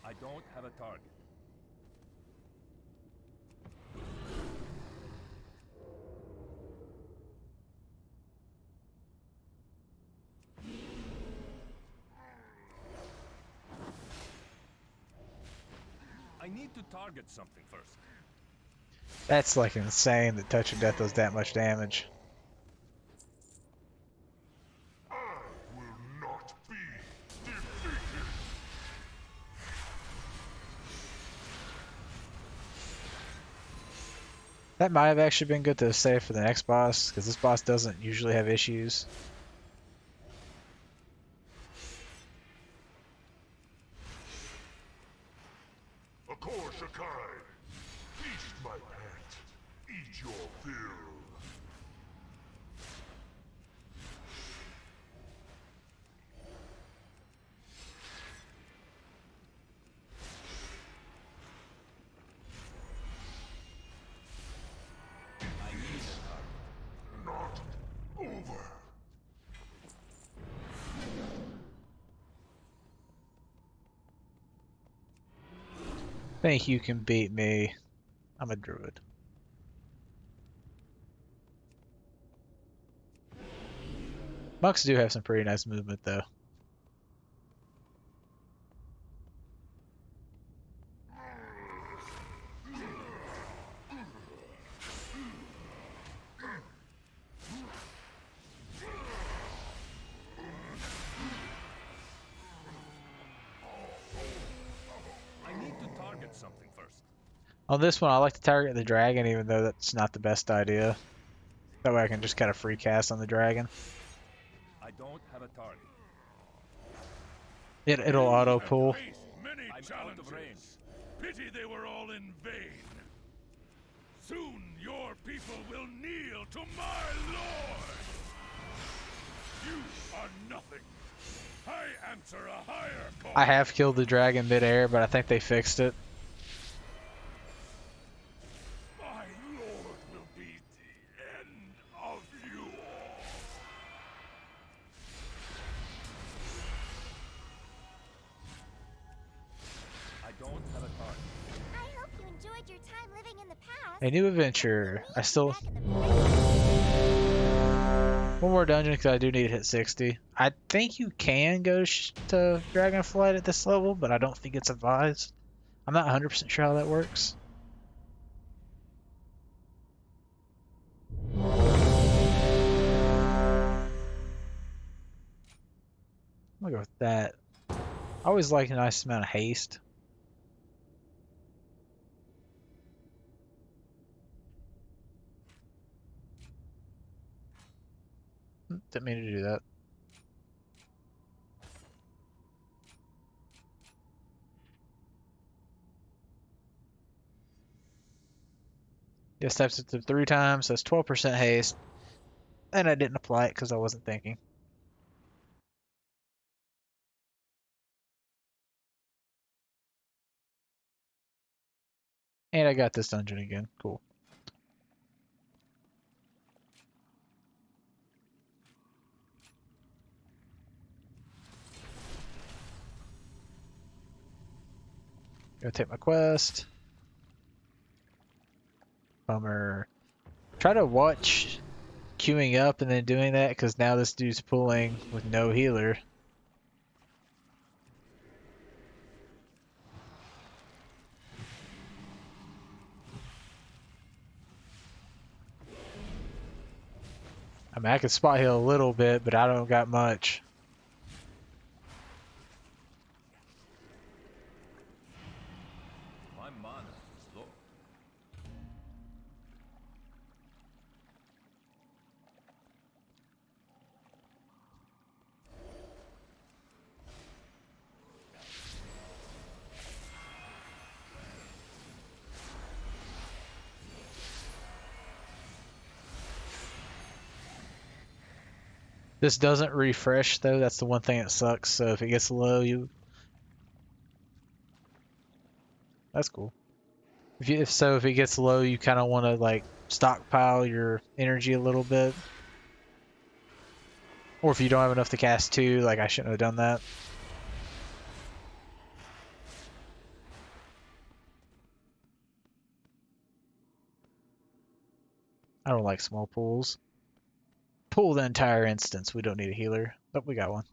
I don't have a target. need to target something first. That's like insane that Touch of Death does that much damage. I will not be defeated. That might have actually been good to save for the next boss, because this boss doesn't usually have issues. Akorshakai, feast my pet, eat your fill. Not over. Think you can beat me. I'm a druid. Monks do have some pretty nice movement, though. I need to target something first. On this one, I like to target the dragon, even though that's not the best idea. That way I can just kind of free cast on the dragon. I don't have a target. It'll auto pull. Many challenges. Pity they were all in vain. Soon your people will kneel to my lord. You are nothing. I answer a higher call. I have killed the dragon midair, but I think they fixed it. My lord will be the end of you all. I don't have a target. I hope you enjoyed your time living in the past. A new adventure. I still... Back in the present. One more dungeon, because I do need to hit 60. I think you can go to DragonFlight at this level, but I don't think it's advised. I'm not 100% sure how that works. I'm gonna go with that. I always like a nice amount of haste. Didn't mean to do that. Yeah, steps it to 3 times, so that's 12% haste. And I didn't apply it because I wasn't thinking. And I got this dungeon again. Cool. Go take my quest. Bummer. Try to watch queuing up and then doing that, because now this dude's pulling with no healer. I mean, I can spot heal a little bit, but I don't got much. My mana is low. This doesn't refresh though, that's the one thing that sucks, so if it gets low, that's cool. If it gets low, you kind of want to like stockpile your energy a little bit. Or if you don't have enough to cast 2, like I shouldn't have done that. I don't like small pools. Pull the entire instance, we don't need a healer. But we got one.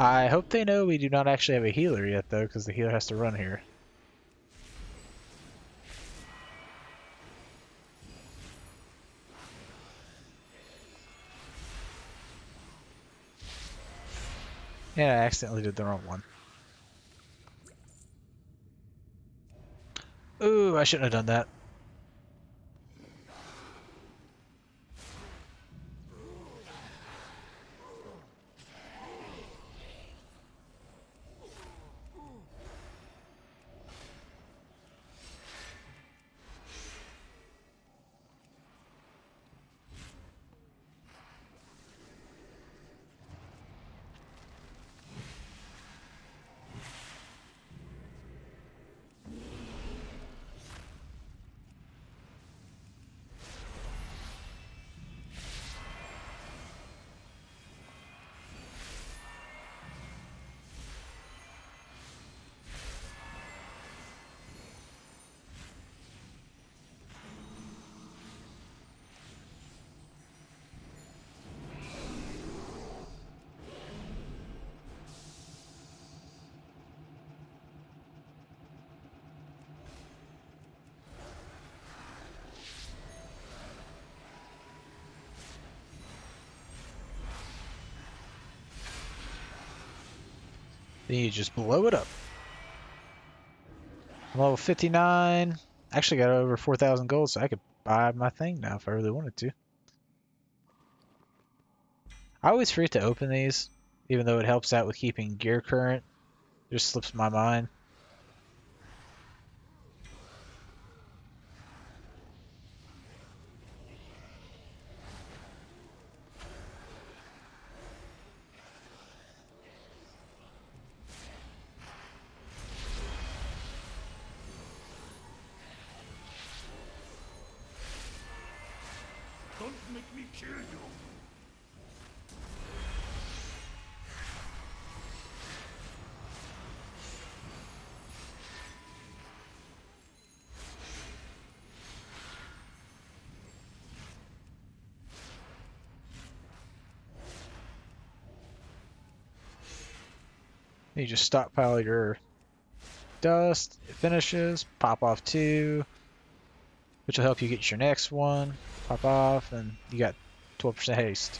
I hope they know we do not actually have a healer yet, though, because the healer has to run here. Yeah, I accidentally did the wrong one. Ooh, I shouldn't have done that. Then you just blow it up. I'm level 59. Actually got over 4,000 gold, so I could buy my thing now if I really wanted to. I always forget to open these, even though it helps out with keeping gear current. It just slips my mind. Don't make me kill you. You just stockpile your dust, it finishes, pop off 2, which will help you get your next one. Pop off, and you got 12% haste.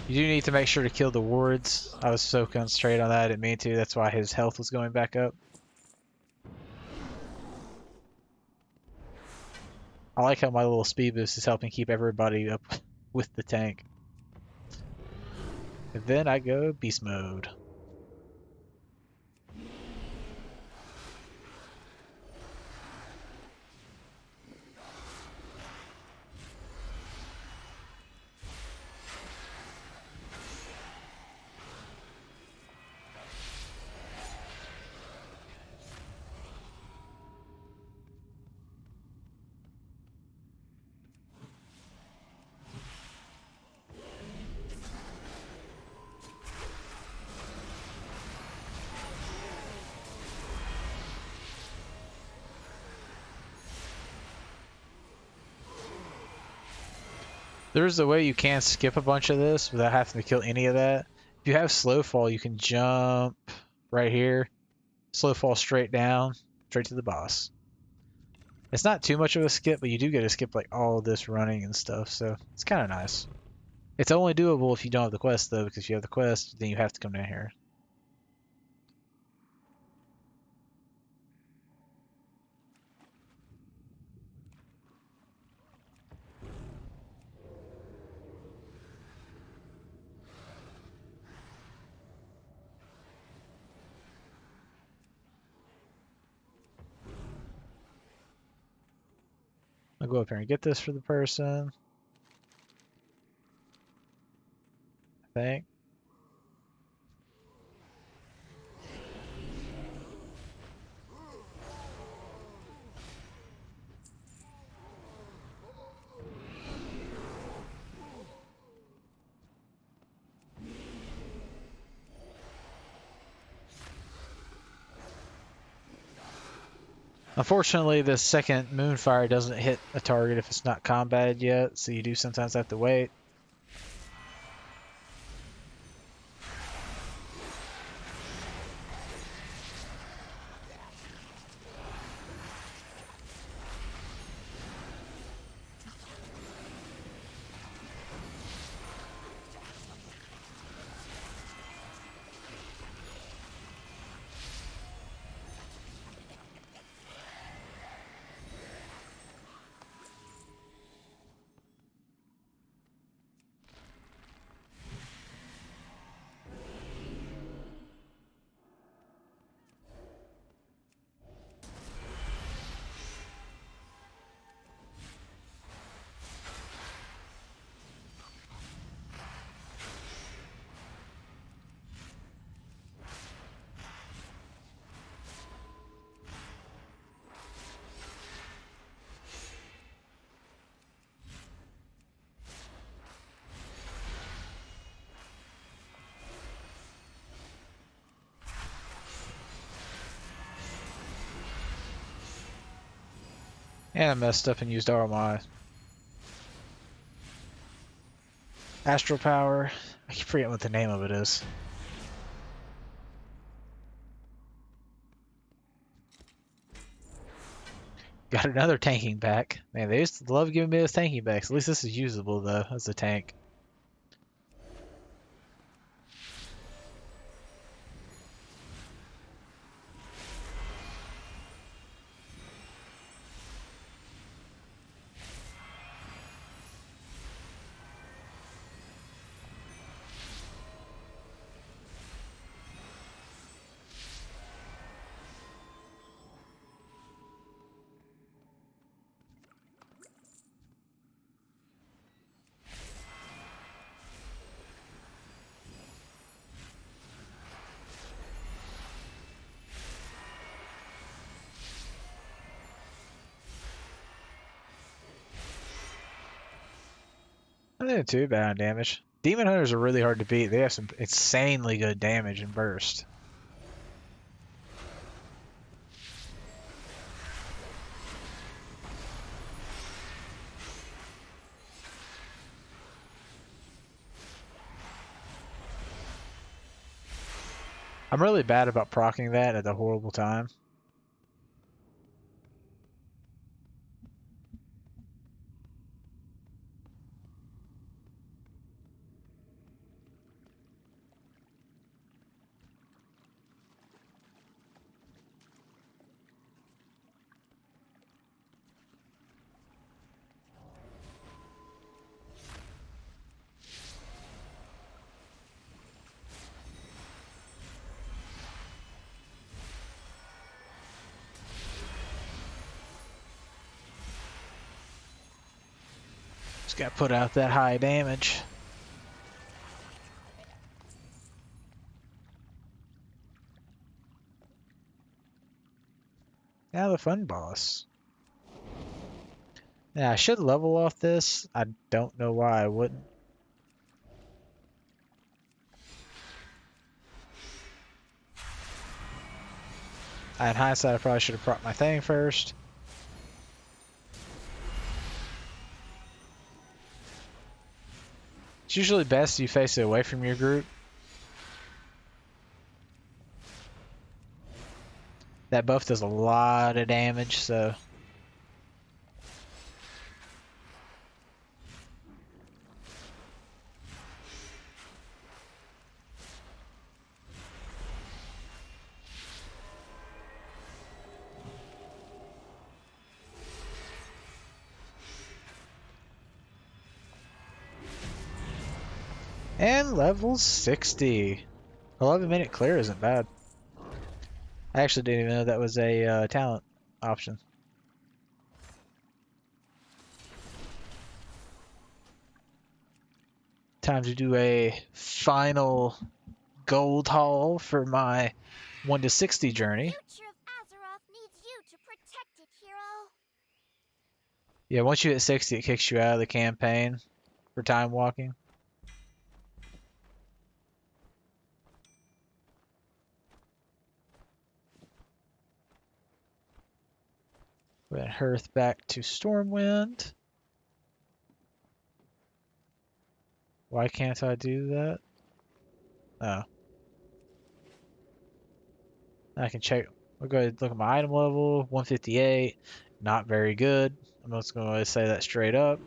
You do need to make sure to kill the wards. I was so concentrated on that, I didn't mean to. That's why his health was going back up. I like how my little speed boost is helping keep everybody up with the tank. And then I go beast mode. There's a way you can skip a bunch of this without having to kill any of that. If you have slow fall, you can jump right here, slow fall straight down, straight to the boss. It's not too much of a skip, but you do get to skip like all of this running and stuff, so it's kind of nice. It's only doable if you don't have the quest though, because if you have the quest, then you have to come down here. I'll go up here and get this for the person. I think. Unfortunately, the second Moonfire doesn't hit a target if it's not combated yet, so you do sometimes have to wait. And I messed up and used all my Astral Power. I keep forgetting what the name of it is. Got another tanking back. Man, they used to love giving me those tanking backs. At least this is usable, though, as a tank. I think too bad on damage. Demon Hunters are really hard to beat. They have some insanely good damage and burst. I'm really bad about proccing that at a horrible time. Just got to put out that high damage. Now the fun boss. Yeah, I should level off this. I don't know why I wouldn't. In hindsight, I probably should have propped my thing first. It's usually best you face it away from your group. That buff does a lot of damage, so... And level 60. 11-minute clear isn't bad. I actually didn't even know that was a talent option. Time to do a final gold haul for my 1 to 60 journey. Future of Azeroth needs you to protect it, hero. Yeah, once you hit 60, it kicks you out of the campaign for time walking. Go ahead and hearth back to Stormwind. Why can't I do that? Oh. I can check. We'll go ahead and look at my item level. 158. Not very good. I'm just going to say that straight up.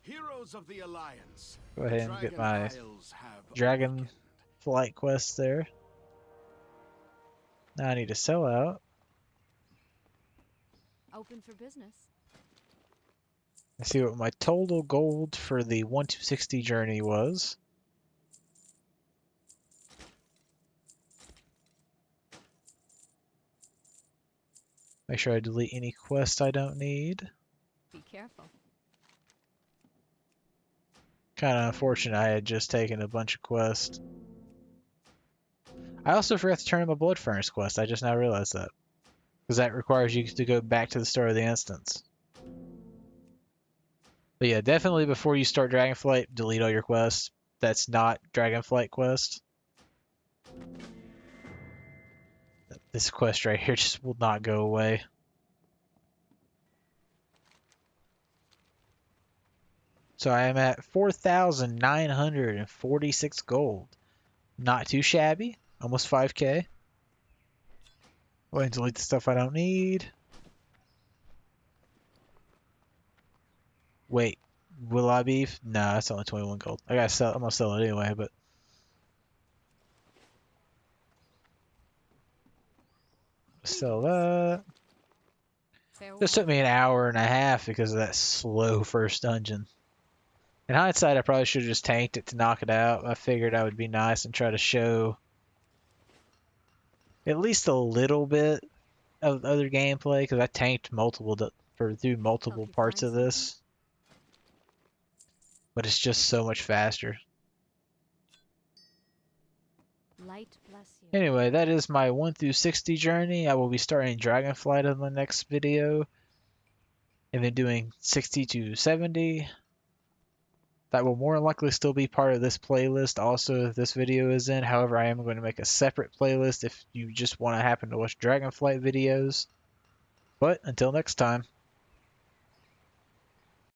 Heroes of the Alliance. Go ahead and get my Isles have awakened. DragonFlight quest there. Now I need to sell out. Open for business. Let's see what my total gold for the 1-260 journey was. Make sure I delete any quest I don't need. Be careful. Kind of unfortunate I had just taken a bunch of quests. I also forgot to turn in my Blood Furnace quest. I just now realized that. Because that requires you to go back to the start of the instance. But yeah, definitely before you start DragonFlight, delete all your quests. That's not DragonFlight quest. This quest right here just will not go away. So I am at 4,946 gold. Not too shabby. Almost 5k. Go ahead and delete the stuff I don't need. Wait, will I be? Nah, that's only 21 gold. I gotta sell. I'm gonna sell it anyway, but sell that. This took me an hour and a half because of that slow first dungeon. In hindsight, I probably should have just tanked it to knock it out. I figured I would be nice and try to show at least a little bit of other gameplay because I tanked through multiple parts of this. But it's just so much faster. Light bless you. Anyway, that is my 1-60 journey. I will be starting DragonFlight in the next video. And then doing 60 to 70. That will more than likely still be part of this playlist also if this video is in. However, I am going to make a separate playlist if you just want to happen to watch DragonFlight videos. But until next time.